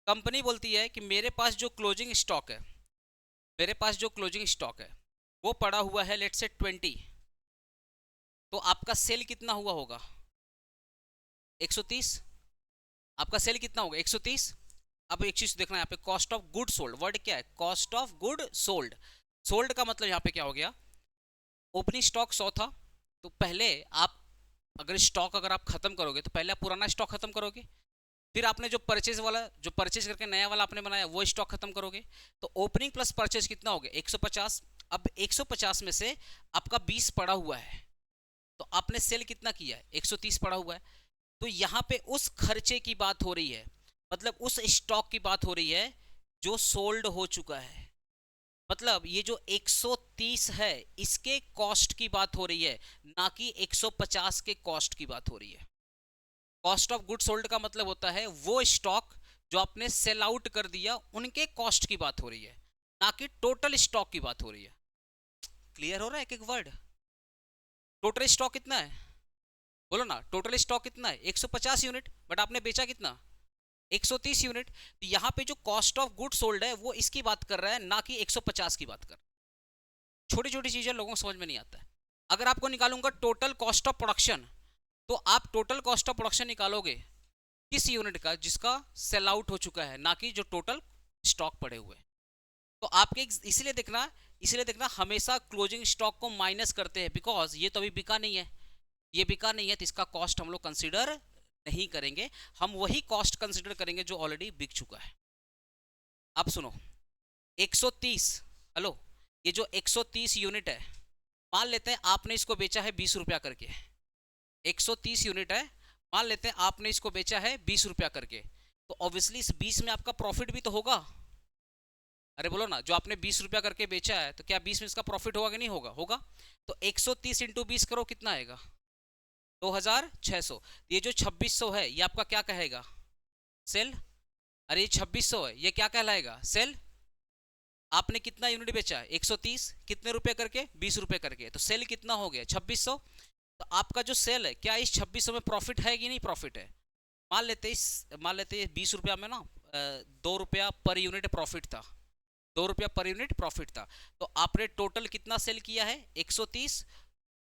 कंपनी बोलती है कि मेरे पास जो क्लोजिंग स्टॉक है, मेरे पास जो क्लोजिंग स्टॉक है वो पड़ा हुआ है लेट्स से 20, तो आपका सेल कितना हुआ होगा, 130, आपका सेल कितना होगा 130। अब एक चीज देखना यहाँ पे, cost of good sold, word क्या है, cost of good sold, sold का मतलब यहाँ पे क्या हो गया, ओपनिंग स्टॉक 100 था, तो पहले आप अगर स्टॉक अगर आप खत्म करोगे तो पहले आप पुराना स्टॉक खत्म करोगे, फिर आपने जो परचेज वाला, जो परचेज करके नया वाला आपने बनाया वो स्टॉक खत्म करोगे, तो ओपनिंग प्लस परचेज कितना हो गया 150। अब 150 में से आपका 20 पड़ा हुआ है, तो आपने सेल कितना किया है 130 पड़ा हुआ है। तो यहाँ पे उस खर्चे की बात हो रही है, मतलब उस स्टॉक की बात हो रही है जो सोल्ड हो चुका है। मतलब ये जो 130 है इसके कॉस्ट की बात हो रही है, ना कि 150 के कॉस्ट की बात हो रही है। कॉस्ट ऑफ गुड सोल्ड का मतलब होता है वो स्टॉक जो आपने सेल आउट कर दिया उनके कॉस्ट की बात हो रही है, ना कि टोटल स्टॉक की बात हो रही है। क्लियर हो रहा है एक एक वर्ड? टोटल स्टॉक कितना है बोलो ना, टोटल स्टॉक कितना है 150 यूनिट, बट आपने बेचा कितना 130 यूनिट। तो यहाँ पे जो कॉस्ट ऑफ गुड सोल्ड है वो इसकी बात कर रहा है, ना कि 150 की बात कर रहा है। छोटी छोटी चीजें लोगों को समझ में नहीं आता है। अगर आपको निकालूंगा टोटल कॉस्ट ऑफ प्रोडक्शन, तो आप टोटल कॉस्ट ऑफ प्रोडक्शन निकालोगे किस यूनिट का, जिसका सेल आउट हो चुका है, ना कि जो टोटल स्टॉक पड़े हुए। तो आपके इसीलिए देखना हमेशा क्लोजिंग स्टॉक को माइनस करते हैं, बिकॉज ये तो अभी बिका नहीं है, ये बिका नहीं है, तो इसका कॉस्ट हम लोग कंसीडर नहीं करेंगे। हम वही कॉस्ट कंसीडर करेंगे जो ऑलरेडी बिक चुका है। अब सुनो, 130, हेलो, ये जो 130 यूनिट है, मान लेते हैं आपने इसको बेचा है 20 रुपया करके। 130 यूनिट है, मान लेते हैं आपने इसको बेचा है 20 रुपया करके, तो ऑब्वियसली इस 20 में आपका प्रॉफिट भी तो होगा। अरे बोलो ना, जो आपने 20 रुपया करके बेचा है तो क्या 20 में इसका प्रॉफिट होगा कि नहीं होगा? होगा। तो 130 इंटू 20 करो, कितना आएगा 2600। ये जो 2600 है ये आपका क्या कहेगा? सेल। अरे ये 2600 है, ये क्या कहलाएगा? सेल। आपने कितना यूनिट बेचा है 130, कितने रुपए करके 20 रुपए करके, तो सेल कितना हो गया 2600। तो आपका जो सेल है क्या इस 2600 में प्रॉफिट है कि नहीं प्रॉफिट है? मान लेते 20 रुपया में ना 2 रुपया पर यूनिट प्रॉफिट था, 2 रुपया पर यूनिट प्रॉफिट था। तो आपने टोटल कितना सेल किया है 130,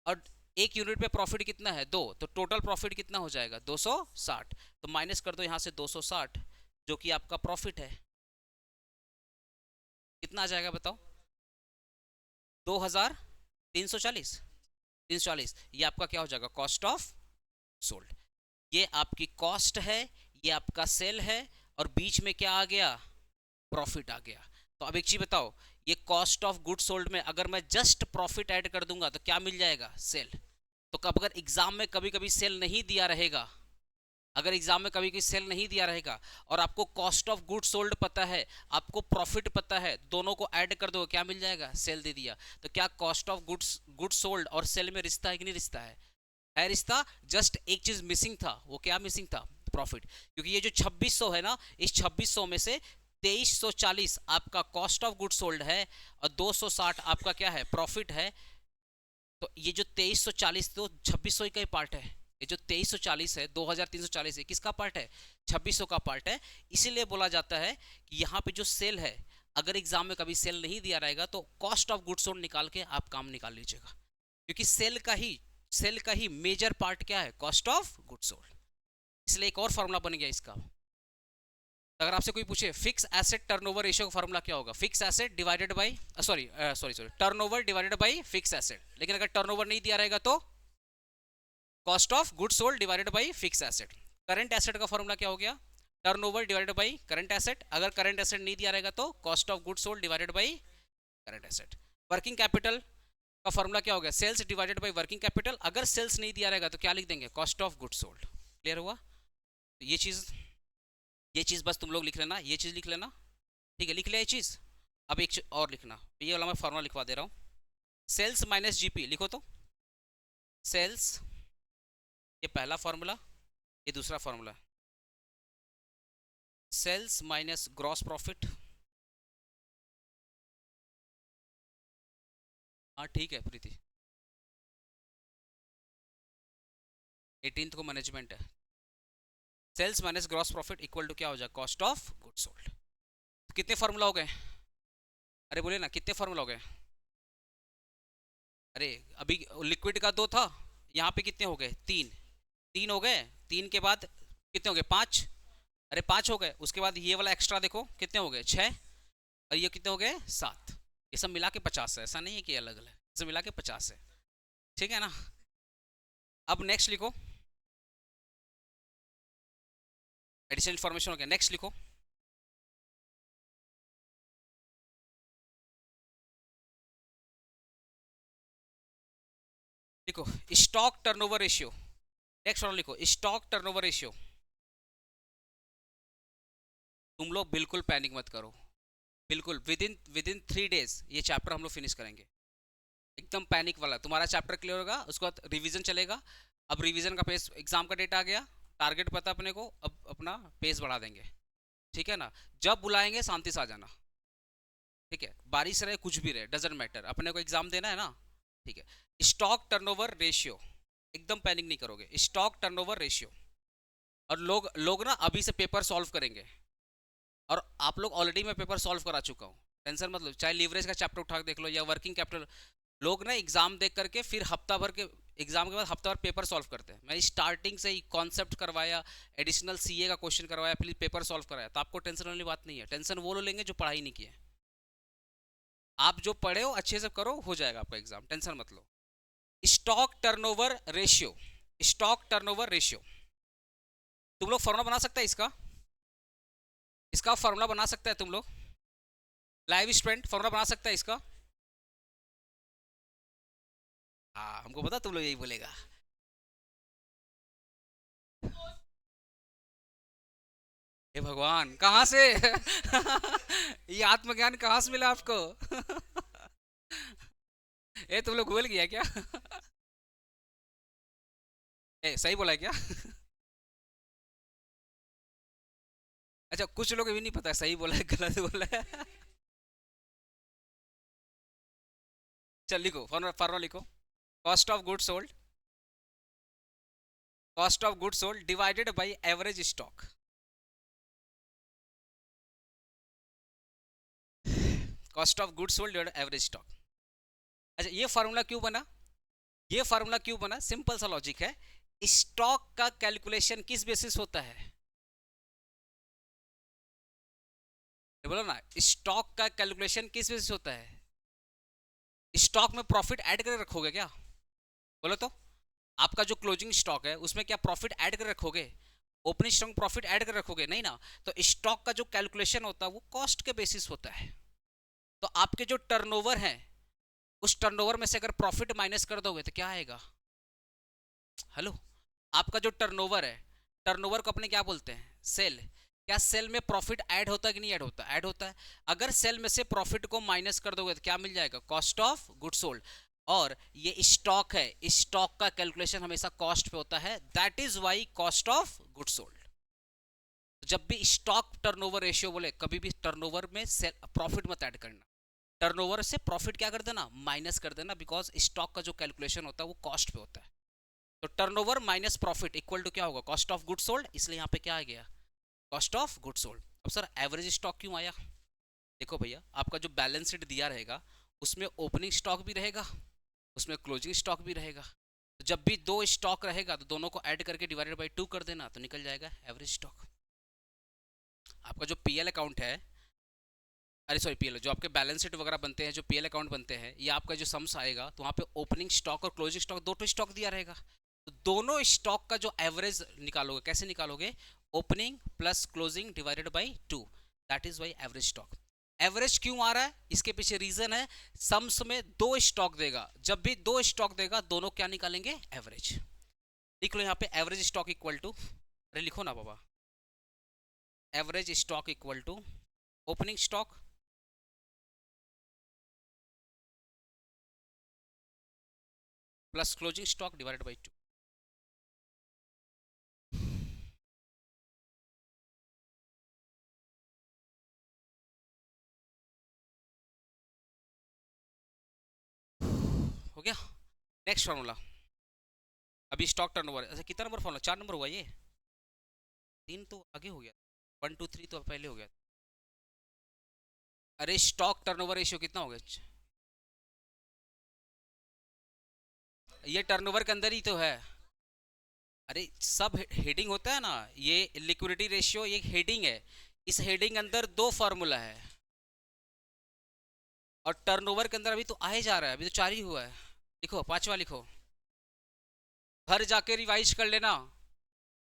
और एक यूनिट पे प्रॉफिट कितना है 2, तो टोटल प्रॉफिट कितना हो जाएगा 260। तो माइनस कर दो यहाँ से 260, जो कि आपका प्रॉफिट है। कितना आ जाएगा बताओ? 2340। 340, ये आपका क्या हो जाएगा? Cost of sold. ये आपकी कॉस्ट है, ये आपका सेल है, और बीच में क्या आ गया? प्रॉफिट आ गया। तो अब एक चीज बताओ, ये कॉस्ट ऑफ गुड सोल्ड में अगर मैं जस्ट प्रॉफिट ऐड कर दूंगा तो क्या मिल जाएगा? सेल। तो कब अगर एग्जाम में कभी कभी सेल नहीं दिया रहेगा, अगर एग्जाम में कभी कभी सेल नहीं दिया रहेगा और आपको कॉस्ट ऑफ गुड सोल्ड पता है, आपको प्रॉफिट पता है, दोनों को ऐड कर दो क्या मिल जाएगा? सेल दे दिया। तो क्या कॉस्ट ऑफ गुड सोल्ड और सेल में रिश्ता है कि नहीं रिश्ता है रिश्ता। जस्ट एक चीज मिसिंग था, वो क्या मिसिंग था? प्रॉफिट। क्योंकि ये जो 2600 है ना, इस 2600 में से 2340 आपका कॉस्ट ऑफ गुड सोल्ड है और 260 आपका क्या है? प्रॉफिट है। तो ये जो 2340 तो 2600 का ही पार्ट है। ये जो 2340 है, 2340 है, किसका पार्ट है? 2600 का पार्ट है। इसीलिए बोला जाता है कि यहाँ पे जो सेल है, अगर एग्जाम में कभी सेल नहीं दिया रहेगा तो कॉस्ट ऑफ गुड सोल्ड निकाल के आप काम निकाल लीजिएगा, क्योंकि सेल का ही मेजर पार्ट क्या है? Cost of good sold. इसलिए एक और फॉर्मूला बन गया इसका। अगर आपसे कोई पूछे फिक्स एसेट टर्नओवर रेशियो का फॉर्मूला क्या होगा? Fix asset divided bye sorry turnover divided by fix asset. लेकिन अगर टर्नओवर नहीं दिया रहेगा तो cost of good sold divided by fix asset. Current asset का फॉर्मूला क्या हो गया? Turnover divided by current asset. अगर करंट एसेट नहीं दिया रहेगा तो cost of good sold divided by current asset. Working capital का फॉर्मूला क्या हो गया? Sales divided by working capital. अगर सेल्स नहीं दिया रहेगा तो क्या लिख देंगे? Cost of good sold. Clear हुआ? तो ये चीज बस तुम लोग लिख लेना, ये चीज लिख लेना, ठीक है? लिख लिया ये चीज। अब एक और लिखना, ये वाला मैं फॉर्मूला लिखवा दे रहा हूँ। सेल्स माइनस जीपी लिखो तो। सेल्स, ये पहला फॉर्मूला, ये दूसरा formula. Sales minus gross profit. हाँ ठीक है प्रीति, 18th को मैनेजमेंट है। Sales minus gross profit equal to क्या हो जाए? Cost of good sold. कितने फॉर्मूला हो गए? अरे बोले ना कितने फॉर्मूला हो गए? अरे अभी लिक्विड का 2 था, यहाँ पे कितने हो गए? 3। 3 हो गए, 3 के बाद कितने हो गए? 5। अरे 5 हो गए, उसके बाद ये वाला एक्स्ट्रा देखो कितने हो गए? 6। और ये कितने हो गए? 7। ये सब मिला के 50 है, ऐसा नहीं है कि अलग अलग, सब मिला के 50 है, ठीक है ना? अब नेक्स्ट लिखो। एडिशनल इन्फॉर्मेशन हो गया। नेक्स्ट लिखो, लिखो स्टॉक टर्नओवर रेशियो। नेक्स्ट वाला लिखो स्टॉक टर्नओवर रेशियो। तुम लोग बिल्कुल पैनिक मत करो, बिल्कुल विद इन 3 डेज ये चैप्टर हम लोग फिनिश करेंगे। एकदम पैनिक वाला तुम्हारा चैप्टर क्लियर होगा, उसके बाद रिवीजन चलेगा। अब रिवीजन का पेस, एग्जाम का डेट आ गया, टारगेट पता अपने को, अब अपना पेस बढ़ा देंगे, ठीक है ना। जब बुलाएंगे शांति से आ जाना, ठीक है। बारिश रहे कुछ भी रहे डजेंट मैटर, अपने को एग्जाम देना है ना, ठीक है। स्टॉक टर्नओवर रेशियो, एकदम पैनिक नहीं करोगे, स्टॉक टर्नओवर रेशियो। और लोग लोग ना अभी से पेपर सॉल्व करेंगे, और आप लोग ऑलरेडी मैं पेपर सॉल्व करा चुका हूँ, टेंशन मत लो। चाहे लीवरेज का चैप्टर उठा के देख लो या वर्किंग कैपिटल, लोग ना एग्जाम देख करके फिर हफ्ता भर के एग्जाम के बाद हफ्ता भर पेपर सॉल्व करते हैं। मैं स्टार्टिंग से ही कॉन्सेप्ट करवाया, एडिशनल सीए का क्वेश्चन करवाया, फिर पेपर सॉल्व कराया, तो आपको टेंशन वाली बात नहीं है। टेंशन वो लोग लेंगे जो पढ़ाई नहीं किए। आप जो पढ़े हो अच्छे से करो, हो जाएगा आपका एग्जाम, टेंशन मत लो। Stock turnover ratio, stock turnover ratio तुम लोग फॉर्मूला बना सकते हैं इसका, इसका फॉर्मूला बना सकते हैं तुम लोग। लाइव स्टूडेंट फॉर्मूला बना सकता है इसका। हाँ हमको पता तुम लोग यही बोलेगा। हे भगवान कहाँ से ये आत्मज्ञान कहाँ से मिला आपको ए तुम लोग भूल गया क्या ए सही बोला है क्या अच्छा कुछ लोग भी नहीं पता सही बोला है गलत बोला है चल लिखो फॉर्मूला, फॉर्मूला लिखो। Cost of goods sold, cost of goods sold divided by average stock. Cost of goods sold divided average stock. अच्छा ये फार्मूला क्यों बना, ये फार्मूला क्यों बना, सिंपल सा लॉजिक है। स्टॉक का कैलकुलेशन किस बेसिस होता है, बोलो ना, स्टॉक का कैलकुलेशन किस बेसिस होता है। स्टॉक में प्रॉफिट ऐड करके रखोगे क्या, बोलो तो। आपका जो क्लोजिंग स्टॉक है उसमें क्या प्रॉफिट ऐड कर रखोगे, ओपनिंग स्टॉक प्रॉफिट ऐड कर रखोगे, नहीं ना। तो स्टॉक का जो कैलकुलेशन होता है वो कॉस्ट के बेसिस होता है। तो आपके जो टर्नओवर है उस टर्नओवर में से अगर प्रॉफिट माइनस कर दोगे तो क्या आएगा, हेलो। आपका जो टर्नओवर है, टर्नओवर को अपने क्या बोलते हैं, सेल। क्या सेल में प्रॉफिट ऐड होता है कि नहीं ऐड होता, ऐड होता है। अगर सेल में से प्रॉफिट को माइनस कर दोगे तो क्या मिल जाएगा, कॉस्ट ऑफ गुड्स सोल्ड। और ये स्टॉक है, स्टॉक का कैलकुलेशन हमेशा कॉस्ट पे होता है, that is why cost of goods sold. जब भी स्टॉक टर्नओवर रेशियो बोले कभी भी टर्नओवर में प्रॉफिट मत ऐड करना, टर्नओवर से प्रॉफिट क्या कर देना, माइनस कर देना, बिकॉज स्टॉक का जो कैलकुलेशन होता है वो कॉस्ट पे होता है। तो turnover minus profit equal to क्या होगा, कॉस्ट ऑफ गुड्स सोल्ड, इसलिए यहाँ पे क्या आ गया, कॉस्ट ऑफ गुड्स सोल्ड। अब सर एवरेज स्टॉक क्यों आया, देखो भैया आपका जो बैलेंस शीट दिया रहेगा उसमें ओपनिंग स्टॉक भी रहेगा, उसमें क्लोजिंग स्टॉक भी रहेगा। तो जब भी दो स्टॉक रहेगा तो दोनों को ऐड करके डिवाइडेड बाई 2 कर देना, तो निकल जाएगा एवरेज स्टॉक। आपका जो पीएल अकाउंट है, अरे सॉरी पीएल, जो आपके बैलेंस शीट वगैरह बनते हैं, जो पीएल अकाउंट बनते हैं, ये आपका जो सम्स आएगा तो वहाँ पे ओपनिंग स्टॉक और क्लोजिंग स्टॉक दो तो स्टॉक दिया रहेगा। तो दोनों स्टॉक का जो एवरेज निकालोगे, कैसे निकालोगे, opening plus closing divided by 2, that is why average stock. Average क्यों आ रहा है, इसके पीछे रीजन है, सम्स में दो स्टॉक देगा, जब भी दो स्टॉक देगा दोनों क्या निकालेंगे, एवरेज। लिख लो यहाँ पे एवरेज स्टॉक इक्वल टू, अरे लिखो ना बाबा, average stock equal to opening stock plus closing stock divided by 2। हो गया। नेक्स्ट फॉर्मूला, अभी स्टॉक टर्नओवर, अच्छा कितना नंबर फॉर्मूला, 4 नंबर हुआ ये, 3 तो आगे हो गया, 1 2 3 तो पहले हो गया। अरे स्टॉक टर्नओवर रेशियो कितना हो गया, ये टर्नओवर के अंदर ही तो है। अरे सब हेडिंग होता है ना, ये लिक्विडिटी रेशियो ये हेडिंग है, इस हेडिंग अंदर दो फार्मूला है, और टर्नओवर के अंदर अभी तो आए जा रहा है, अभी तो 4 ही हुआ है। लिखो 5वां लिखो, घर जाके रिवाइज कर लेना,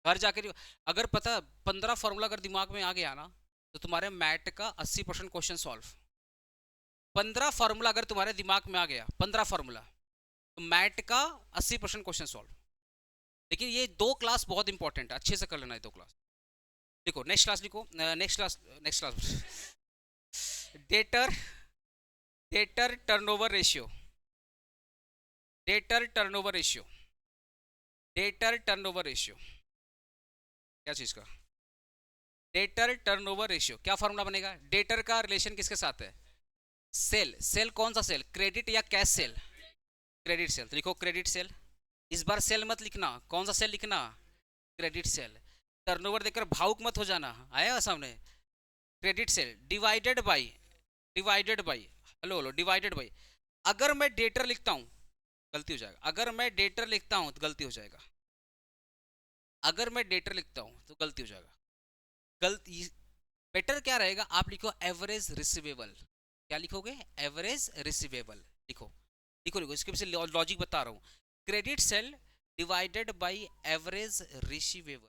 घर जाकर अगर पता 15 फॉर्मूला अगर दिमाग में आ गया ना तो तुम्हारे मैट का 80% क्वेश्चन सॉल्व। 15 फॉर्मूला अगर तुम्हारे दिमाग में आ गया, 15 फॉर्मूला, तो मैट का 80% क्वेश्चन सॉल्व। लेकिन ये दो क्लास बहुत इंपॉर्टेंट है, अच्छे से कर लेना है दो क्लास। लिखो नेक्स्ट क्लास, लिखो next class debtor debtor turnover ratio, debtor turnover ratio, debtor turnover ratio, क्या चीज का? Debtor turnover ratio. क्या फॉर्मूला बनेगा? डेटर का रिलेशन किसके साथ है? सेल। सेल कौन सा सेल? क्रेडिट या कैश सेल? Credit sale. तो लिखो क्रेडिट सेल। इस बार सेल मत लिखना, कौन सा सेल लिखना? Credit sale. टर्नओवर देखकर भावुक मत हो जाना, आया सामने? Credit sale divided by, divided by, hello hello, divided by. अगर मैं डेटर लिखता हूं गलती हो जाएगा, अगर मैं डेटर लिखता हूं तो गलती हो जाएगा, अगर मैं डेटर लिखता हूं तो गलती हो जाएगा। गलती बेटर क्या रहेगा? आप लिखो एवरेज रिसीवेबल। क्या लिखोगे? Average receivable. लिखो लिखो लिखो, इसके पीछे लॉजिक बता रहा हूं। Credit sale divided by average receivable.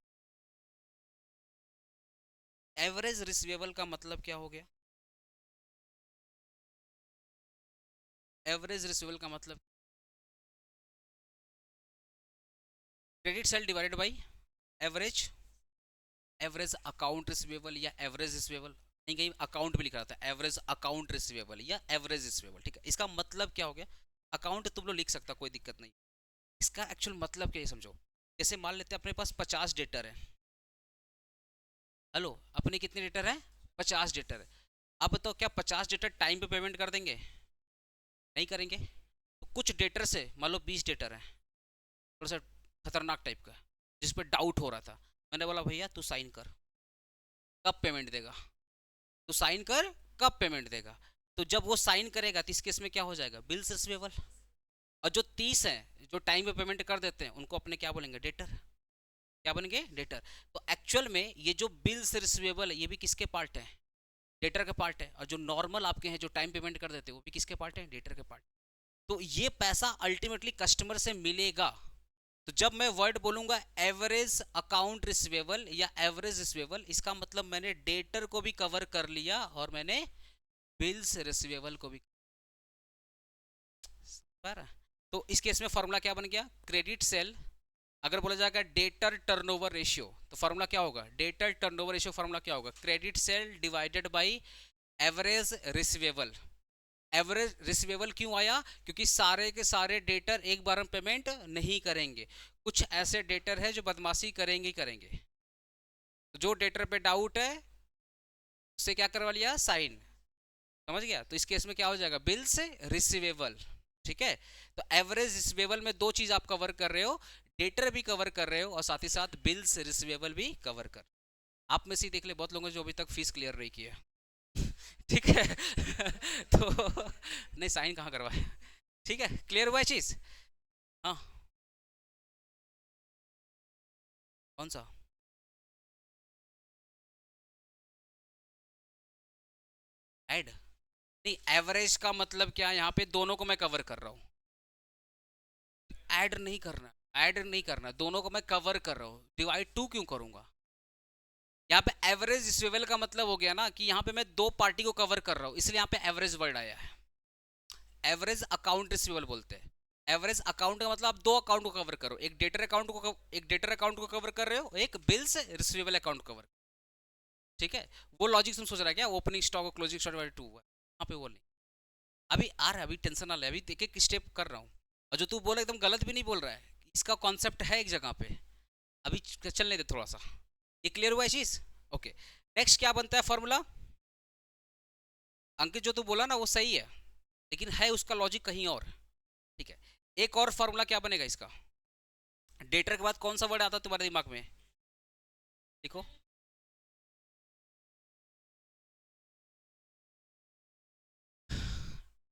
Average receivable का मतलब क्या हो गया? एवरेज रिसीवेबल का मतलब credit sale divided by average, average account receivable या एवरेज रिसीवेबल, कहीं कहीं अकाउंट भी लिखा रहता है, एवरेज अकाउंट रिसीवेबल या एवरेज रिसीवेबल। ठीक है, इसका मतलब क्या हो गया? अकाउंट तुम लोग लिख सकता, कोई दिक्कत नहीं। इसका एक्चुअल मतलब क्या है समझो। जैसे मान लेते हैं अपने पास 50 डेटर है। हेलो, अपने कितने डेटर है? 50 डेटर है। अब बताओ क्या 50 डेटर टाइम पे पेमेंट कर देंगे? नहीं करेंगे। तो कुछ डेटर से मान लो 20 डेटर है, थोड़ा सा खतरनाक टाइप का, जिस पर डाउट हो रहा था, मैंने बोला भैया तू साइन कर, कब पेमेंट देगा? तू साइन कर, कब पेमेंट देगा? तो जब वो साइन करेगा तो इस केस में क्या हो जाएगा? Bills receivable. और जो 30 हैं जो टाइम पे पेमेंट कर देते हैं उनको अपने क्या बोलेंगे? डेटर। क्या बनेंगे? डेटर। तो एक्चुअल में ये जो बिल्स रिसीवेबल है ये भी किसके पार्ट है? डेटर के पार्ट है। और जो नॉर्मल आपके हैं जो टाइम पेमेंट कर देते हैं वो भी किसके पार्ट है? डेटर के पार्ट। तो ये पैसा अल्टीमेटली कस्टमर से मिलेगा। तो जब मैं वर्ड बोलूंगा एवरेज अकाउंट रिसीवेबल या एवरेज रिसीवेबल, इसका मतलब मैंने डेटर को भी कवर कर लिया और मैंने बिल्स रिसीवेबल को भी। पर तो इस केस में फॉर्मूला क्या बन गया? क्रेडिट सेल अगर बोला जाएगा डेटर टर्नओवर रेशियो, तो फॉर्मूला क्या होगा? डेटर टर्नओवर रेशियो फॉर्मूला क्या होगा? Credit sale divided by average receivable. Average receivable क्यों आया? क्योंकि सारे के सारे डेटर एक बार में पेमेंट नहीं करेंगे, कुछ ऐसे डेटर है जो बदमाशी करेंगे ही करेंगे। तो जो डेटर पे डाउट है उससे क्या करवा लिया? साइन। समझ गया? तो इस केस में क्या हो जाएगा? बिल से रिसीवेबल। ठीक है, तो एवरेज रिसीवेबल में दो चीज आप कवर कर रहे हो, डेटर भी कवर कर रहे हो और साथ ही साथ बिल्स रिसीवेबल भी कवर कर। आप में से देख ले बहुत लोगों ने जो अभी तक फीस क्लियर नहीं की है। ठीक है तो नहीं साइन कहाँ करवाए? ठीक है, क्लियर हुआ है चीज? हाँ, कौन सा? ऐड? नहीं, एवरेज का मतलब क्या? यहाँ पे दोनों को मैं कवर कर रहा हूँ। ऐड नहीं करना, ऐड नहीं करना, दोनों को मैं कवर कर रहा हूँ। डिवाइड टू क्यों करूंगा? यहाँ पे एवरेज रिसीवेबल का मतलब हो गया ना कि यहाँ पे मैं दो पार्टी को कवर कर रहा हूँ, इसलिए यहाँ पे एवरेज वर्ड आया है। एवरेज अकाउंट रिसीवेबल बोलते हैं। एवरेज अकाउंट का मतलब आप दो अकाउंट को कवर करो, एक डेटर अकाउंट को एक डेटर अकाउंट को कवर कर रहे हो, एक बिल्स रिसीवेबल अकाउंट कवर। ठीक है, वो लॉजिक तुम सोच रहा है क्या? ओपनिंग स्टॉक और क्लोजिंग स्टॉक वाले टू है यहाँ पे, वो नहीं। अभी आ रहा है, अभी टेंशन ना ले, अभी एक एक स्टेप कर रहा हूँ। और जो तू बोला एकदम गलत भी नहीं बोल रहा है, इसका कॉन्सेप्ट है एक जगह पे। अभी चलने दे थोड़ा सा, ये क्लियर हुआ है चीज? ओके, नेक्स्ट क्या बनता है फॉर्मूला? अंकित जो तू बोला ना वो सही है, लेकिन है उसका लॉजिक कहीं और। ठीक है, एक और फॉर्मूला क्या बनेगा इसका? डेटर के बाद कौन सा वर्ड आता है तुम्हारे दिमाग में? देखो,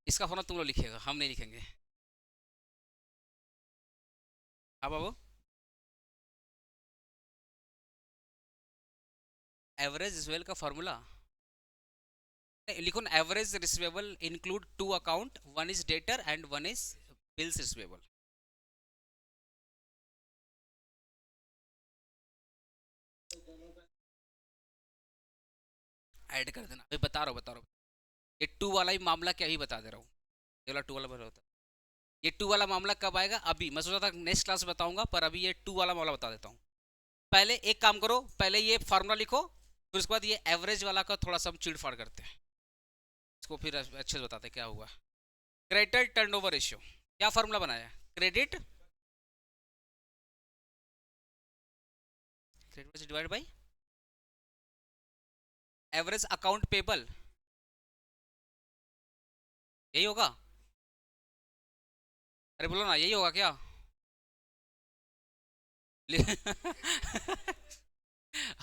इसका फॉर्मूला तुम लोग लिखिएगा, हम नहीं लिखेंगे। हाँ बाबू, एवरेज रिसीवेबल का फॉर्मूला लिखो ना। Average receivable include to account, one is debtor and one is bills receivable. Add कर देना। अभी बता रहा हूँ ये टू वाला ही मामला क्या ही बता दे रहा हूँ। ये वाला टू वाला बता होता, ये टू वाला मामला कब आएगा, अभी मैं सोचा था नेक्स्ट क्लास बताऊंगा, पर अभी ये टू वाला मामला बता देता हूँ। पहले एक काम करो, पहले ये फार्मूला लिखो, फिर उसके बाद ये एवरेज वाला का थोड़ा सा हम चिड़ फाड़ करते हैं, इसको फिर अच्छे से बताते हैं क्या हुआ। क्रेडिट टर्नओवर रेशियो, क्या फार्मूला बनाया, credit credit divide by average account payable, यही होगा। अरे बोलो ना, यही होगा क्या?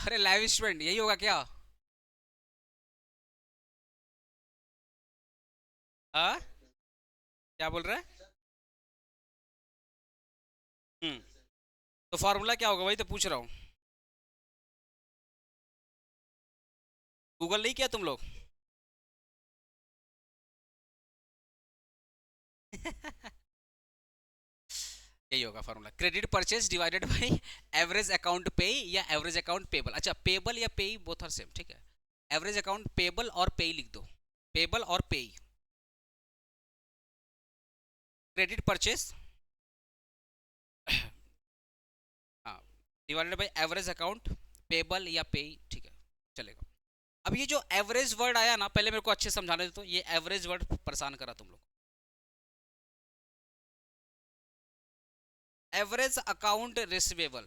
अरे लाइव स्टूडेंट, यही होगा क्या? हाँ, क्या बोल रहे हैं? तो फार्मूला क्या होगा, वही तो पूछ रहा हूँ। गूगल नहीं किया तुम लोग? यही होगा formula, credit purchase divided by average account पे या एवरेज अकाउंट पेबल। अच्छा, पेबल या पे बोथ आर सेम, ठीक है। एवरेज अकाउंट पेबल और पे लिख दो, पेबल और पे। क्रेडिट परचेज, हाँ, divided by average account payable या पे, ठीक है, चलेगा। अब ये जो एवरेज वर्ड आया ना, पहले मेरे को अच्छे समझाने दे, तो ये एवरेज वर्ड परेशान करा तुम लोग। एवरेज अकाउंट रिसीवेबल,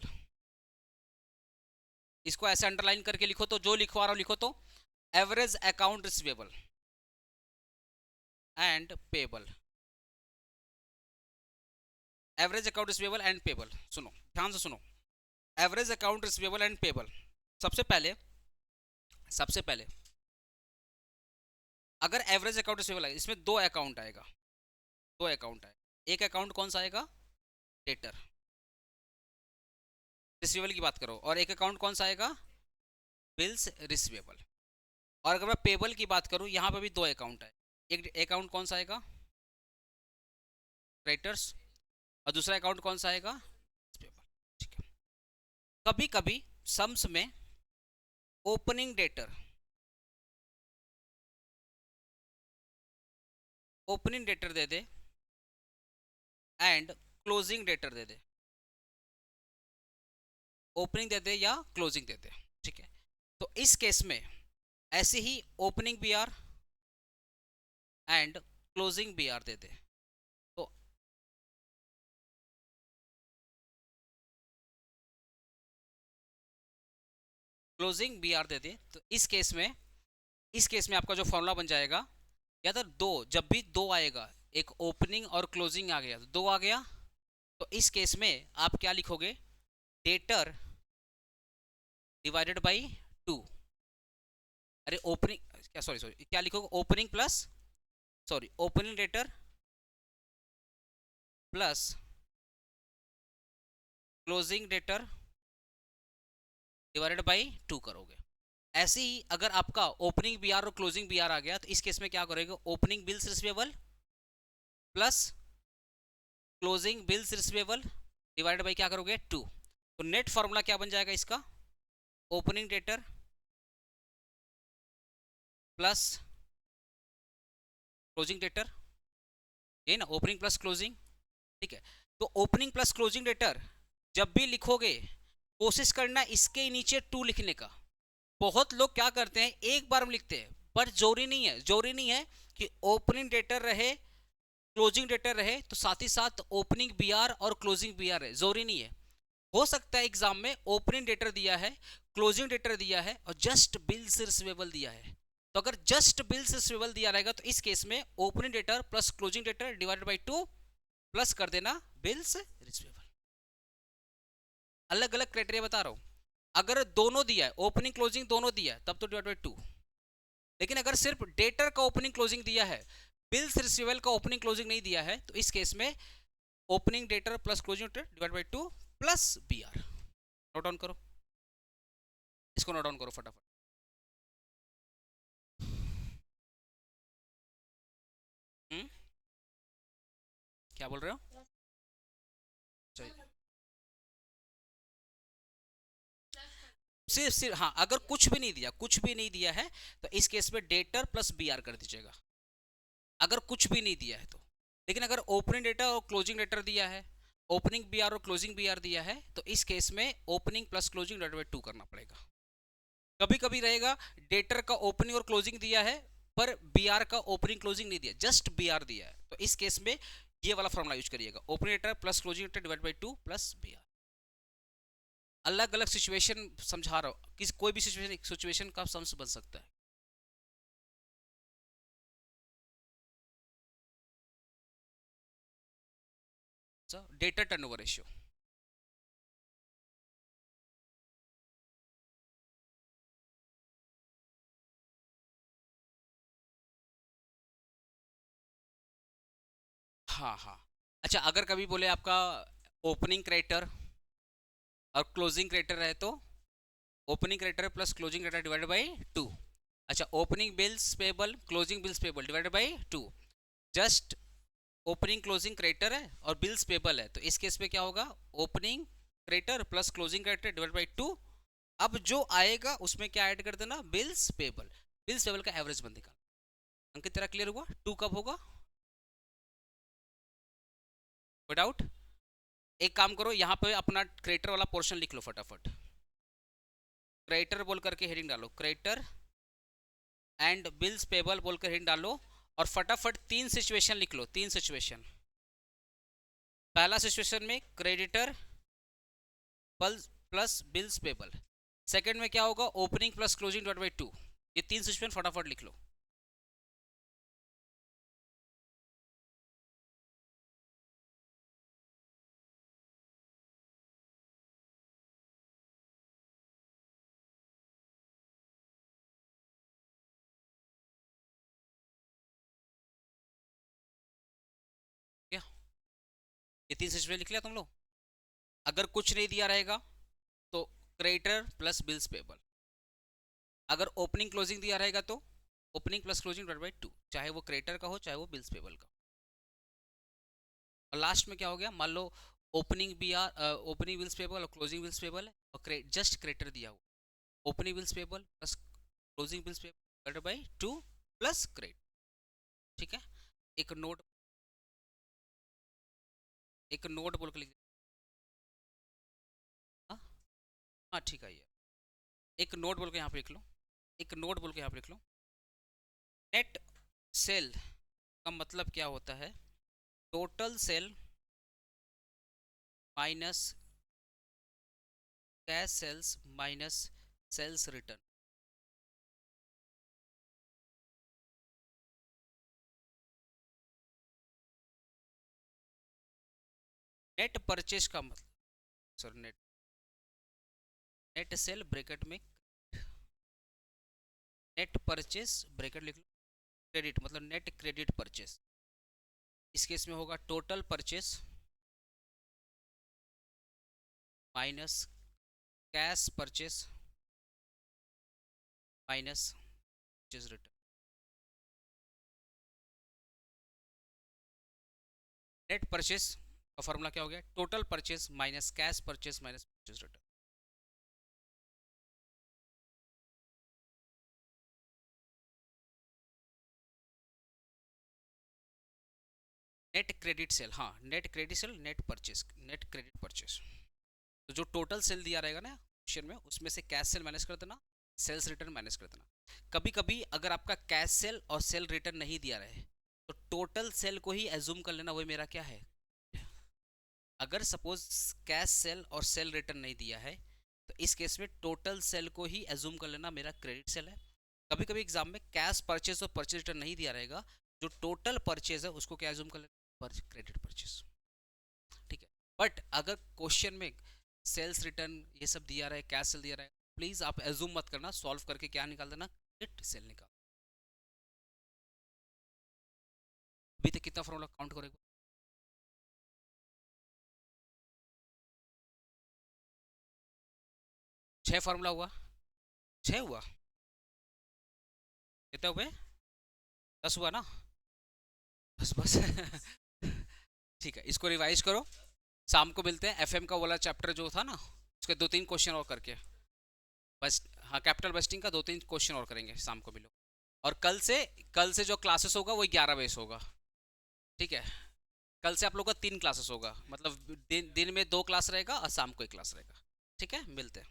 इसको ऐसे अंडरलाइन करके लिखो, तो जो लिखवा रहा हूं लिखो, तो average account receivable and payable, average account receivable and payable. सुनो ध्यान से सुनो, average account receivable and payable. सबसे पहले सबसे पहले अगर एवरेज अकाउंट रिसीवेबल है, इसमें दो अकाउंट आएगा, दो अकाउंट आएगा। एक अकाउंट कौन सा आएगा, डेटर, रिसीवेबल की बात करो, और एक अकाउंट कौन सा आएगा, बिल्स रिसीवेबल। और अगर मैं पेबल की बात करूं, यहां पर भी दो अकाउंट है, एक अकाउंट कौन सा आएगा, क्रेडिटर्स, और दूसरा अकाउंट कौन सा आएगा, पेबल, ठीक है। कभी कभी सम्स में ओपनिंग डेटर, ओपनिंग डेटर दे दे एंड क्लोजिंग डेटर दे दे, ओपनिंग दे दे या क्लोजिंग दे दे, ठीक है। तो इस केस में ऐसे ही opening B R and closing B R दे दे, तो क्लोजिंग बी आर दे दे, तो इस केस में आपका जो फॉर्मूला बन जाएगा, या तो दो, जब भी दो आएगा, एक ओपनिंग और क्लोजिंग आ गया, तो दो आ गया, तो इस केस में आप क्या लिखोगे, डेटर डिवाइडेड बाई टू। अरे ओपनिंग क्या, सॉरी सॉरी, क्या लिखोगे, opening plus, sorry, opening debtor plus closing debtor divided by two करोगे। ऐसे ही अगर आपका ओपनिंग बी आर और क्लोजिंग बी आर आ गया, तो इस केस में क्या करोगे, opening bills receivable plus closing bills receivable divided by क्या करोगे, टू। तो नेट फॉर्मूला क्या बन जाएगा इसका, opening debtor plus closing debtor, ये ना, ओपनिंग प्लस क्लोजिंग, ठीक है। तो ओपनिंग प्लस क्लोजिंग डेटर जब भी लिखोगे, कोशिश करना इसके नीचे टू लिखने का। बहुत लोग क्या करते हैं, एक बार में लिखते हैं, पर जरूरी नहीं है, जरूरी नहीं है कि ओपनिंग डेटर रहे क्लोजिंग डेटर रहे तो साथ ही साथ ओपनिंग बी आर और क्लोजिंग बी आर रहे, जरूरी नहीं है। हो सकता है एग्जाम में ओपनिंग डेटर दिया है, क्लोजिंग डेटर दिया है, और जस्ट बिल्स रिसीवेबल दिया है। तो अगर जस्ट बिल्स रिसीवेबल दिया रहेगा, तो इस केस में opening debtor plus closing debtor divided by two plus कर देना बिल्स रिसीवेबल। अलग अलग क्राइटेरिया बता रहा हूं। अगर दोनों दिया है, ओपनिंग क्लोजिंग दोनों दिया है, तब तो डिवाइड बाई टू। लेकिन अगर सिर्फ डेटर का ओपनिंग क्लोजिंग दिया है, बिल्स रिसीवेबल का ओपनिंग क्लोजिंग नहीं दिया है, तो इस केस में opening debtor plus closing debtor divide by two plus B R. Note down करो, इसको नोट डाउन करो फटाफट। हम्म, क्या बोल रहे हो? सिर्फ हाँ, अगर कुछ भी नहीं दिया है तो इस केस में डेटर प्लस बी आर कर दीजिएगा, अगर कुछ भी नहीं दिया है तो। लेकिन अगर ओपनिंग डेटा और क्लोजिंग डेटर दिया है, ओपनिंग बी आर और क्लोजिंग बी आर दिया है, तो इस केस में opening plus closing divide by 2 करना पड़ेगा। कभी कभी रहेगा डेटर का ओपनिंग और क्लोजिंग दिया है पर बी आर का ओपनिंग क्लोजिंग नहीं दिया, जस्ट बी आर दिया है, तो इस केस में ये वाला फॉर्मूला यूज करिएगा, opening debtor plus closing debtor divide by 2 plus B R. अलग अलग सिचुएशन समझा रहा हूँ, किस कोई भी सिचुएशन का सम्स बन सकता है। डेटा टर्नओवर रेशियो, हाँ हाँ। अच्छा, अगर कभी बोले आपका ओपनिंग क्रेडिटर और क्लोजिंग क्रेडिटर है तो opening creditor plus closing creditor divided by 2। अच्छा, opening bills payable closing bills payable divided by 2। Just opening closing creditor है और बिल्स पेबल है, तो इस केस में क्या होगा, opening creditor plus closing creditor divided by 2। अब जो आएगा उसमें क्या ऐड कर देना, बिल्स पेबल। बिल्स पेबल का एवरेज बन निकाल। अंकित तेरा क्लियर हुआ? 2 कब होगा? कोई डाउट? एक काम करो, यहाँ पे अपना क्रेडिटर वाला पोर्शन लिख लो फटाफट। क्रेडिटर बोल करके हेडिंग डालो, क्रेडिटर एंड बिल्स पेबल बोलकर हेडिंग डालो, और फटाफट 3 सिचुएशन लिख लो, 3 सिचुएशन। पहला सिचुएशन में creditor plus bills payable, second में क्या होगा, opening plus closing divide by 2। ये 3 सिचुएशन फटाफट लिख लो। क्या ये 3 सिचुएशन लिख लिया तुम लोग? अगर कुछ नहीं दिया रहेगा तो क्रेडिटर प्लस बिल्स पेबल, अगर ओपनिंग क्लोजिंग दिया रहेगा तो opening plus closing divide by 2, चाहे वो क्रेडिटर का हो चाहे वो बिल्स पेबल का। और लास्ट में क्या हो गया, मान लो opening B R opening bills payable और क्लोजिंग बिल्स पेबल है, और जस्ट क्रेडिटर दिया हुआ, opening bills payable plus closing bills payable divide by 2 plus credit. ठीक है, एक नोट, एक नोट बोल के लिख। हाँ हाँ, ठीक है, ये एक नोट बोल के यहाँ पे लिख लो, एक नोट बोल के यहाँ पे लिख लो। नेट सेल का मतलब क्या होता है, total sale minus cash sales minus sales return. Net purchase का मतलब, सॉरी, नेट सेल ब्रैकेट में नेट परचेज ब्रैकेट लिख लो, क्रेडिट मतलब नेट क्रेडिट परचेज। इस केस में होगा total purchase minus cash purchase minus purchase return. Net purchase का फॉर्मूला क्या हो गया, total purchase minus cash purchase minus purchase return. Net credit sale, हाँ, net credit sale, net purchase, net credit purchase. तो जो total sale दिया रहेगा ना क्वेश्चन में, उसमें से कैश सेल माइनस कर देना, सेल्स रिटर्न माइनस कर देना। कभी कभी अगर आपका कैश सेल और सेल रिटर्न नहीं दिया रहे तो टोटल सेल को ही एज्यूम कर लेना, वही मेरा क्या है। अगर सपोज कैश सेल और सेल रिटर्न नहीं दिया है तो इस केस में टोटल सेल को ही एज्यूम कर लेना मेरा क्रेडिट सेल है। कभी कभी एग्जाम में कैश परचेज और परचेज रिटर्न नहीं दिया रहेगा, जो टोटल परचेज है उसको क्या एज्यूम कर लेना, क्रेडिट परचेज। ठीक है, बट अगर क्वेश्चन में सेल्स रिटर्न ये सब दिया रहा है, कैश सेल दिया रहा है, प्लीज आप एज्यूम मत करना, सॉल्व करके क्या निकाल देना, क्रेडिट सेल निकाल। अभी तक कितना फॉर्मूला काउंट करेगा, 6 फॉर्मूला हुआ, 6 हुआ, कितना हुए, 10 हुआ ना, बस बस ठीक है, इसको रिवाइज करो, शाम को मिलते हैं। एफएम का वाला चैप्टर जो था ना, उसके 2-3 क्वेश्चन और करके। बस हाँ, कैपिटल बजटिंग का 2-3 क्वेश्चन और करेंगे शाम को भी लोग। और कल से जो क्लासेस होगा वो 11 बजे से होगा। ठीक है, कल से आप लोग का 3 क्लासेस होगा, मतलब दिन में 2 क्लास रहेगा और शाम को 1 क्लास रहेगा। ठीक है, मिलते हैं।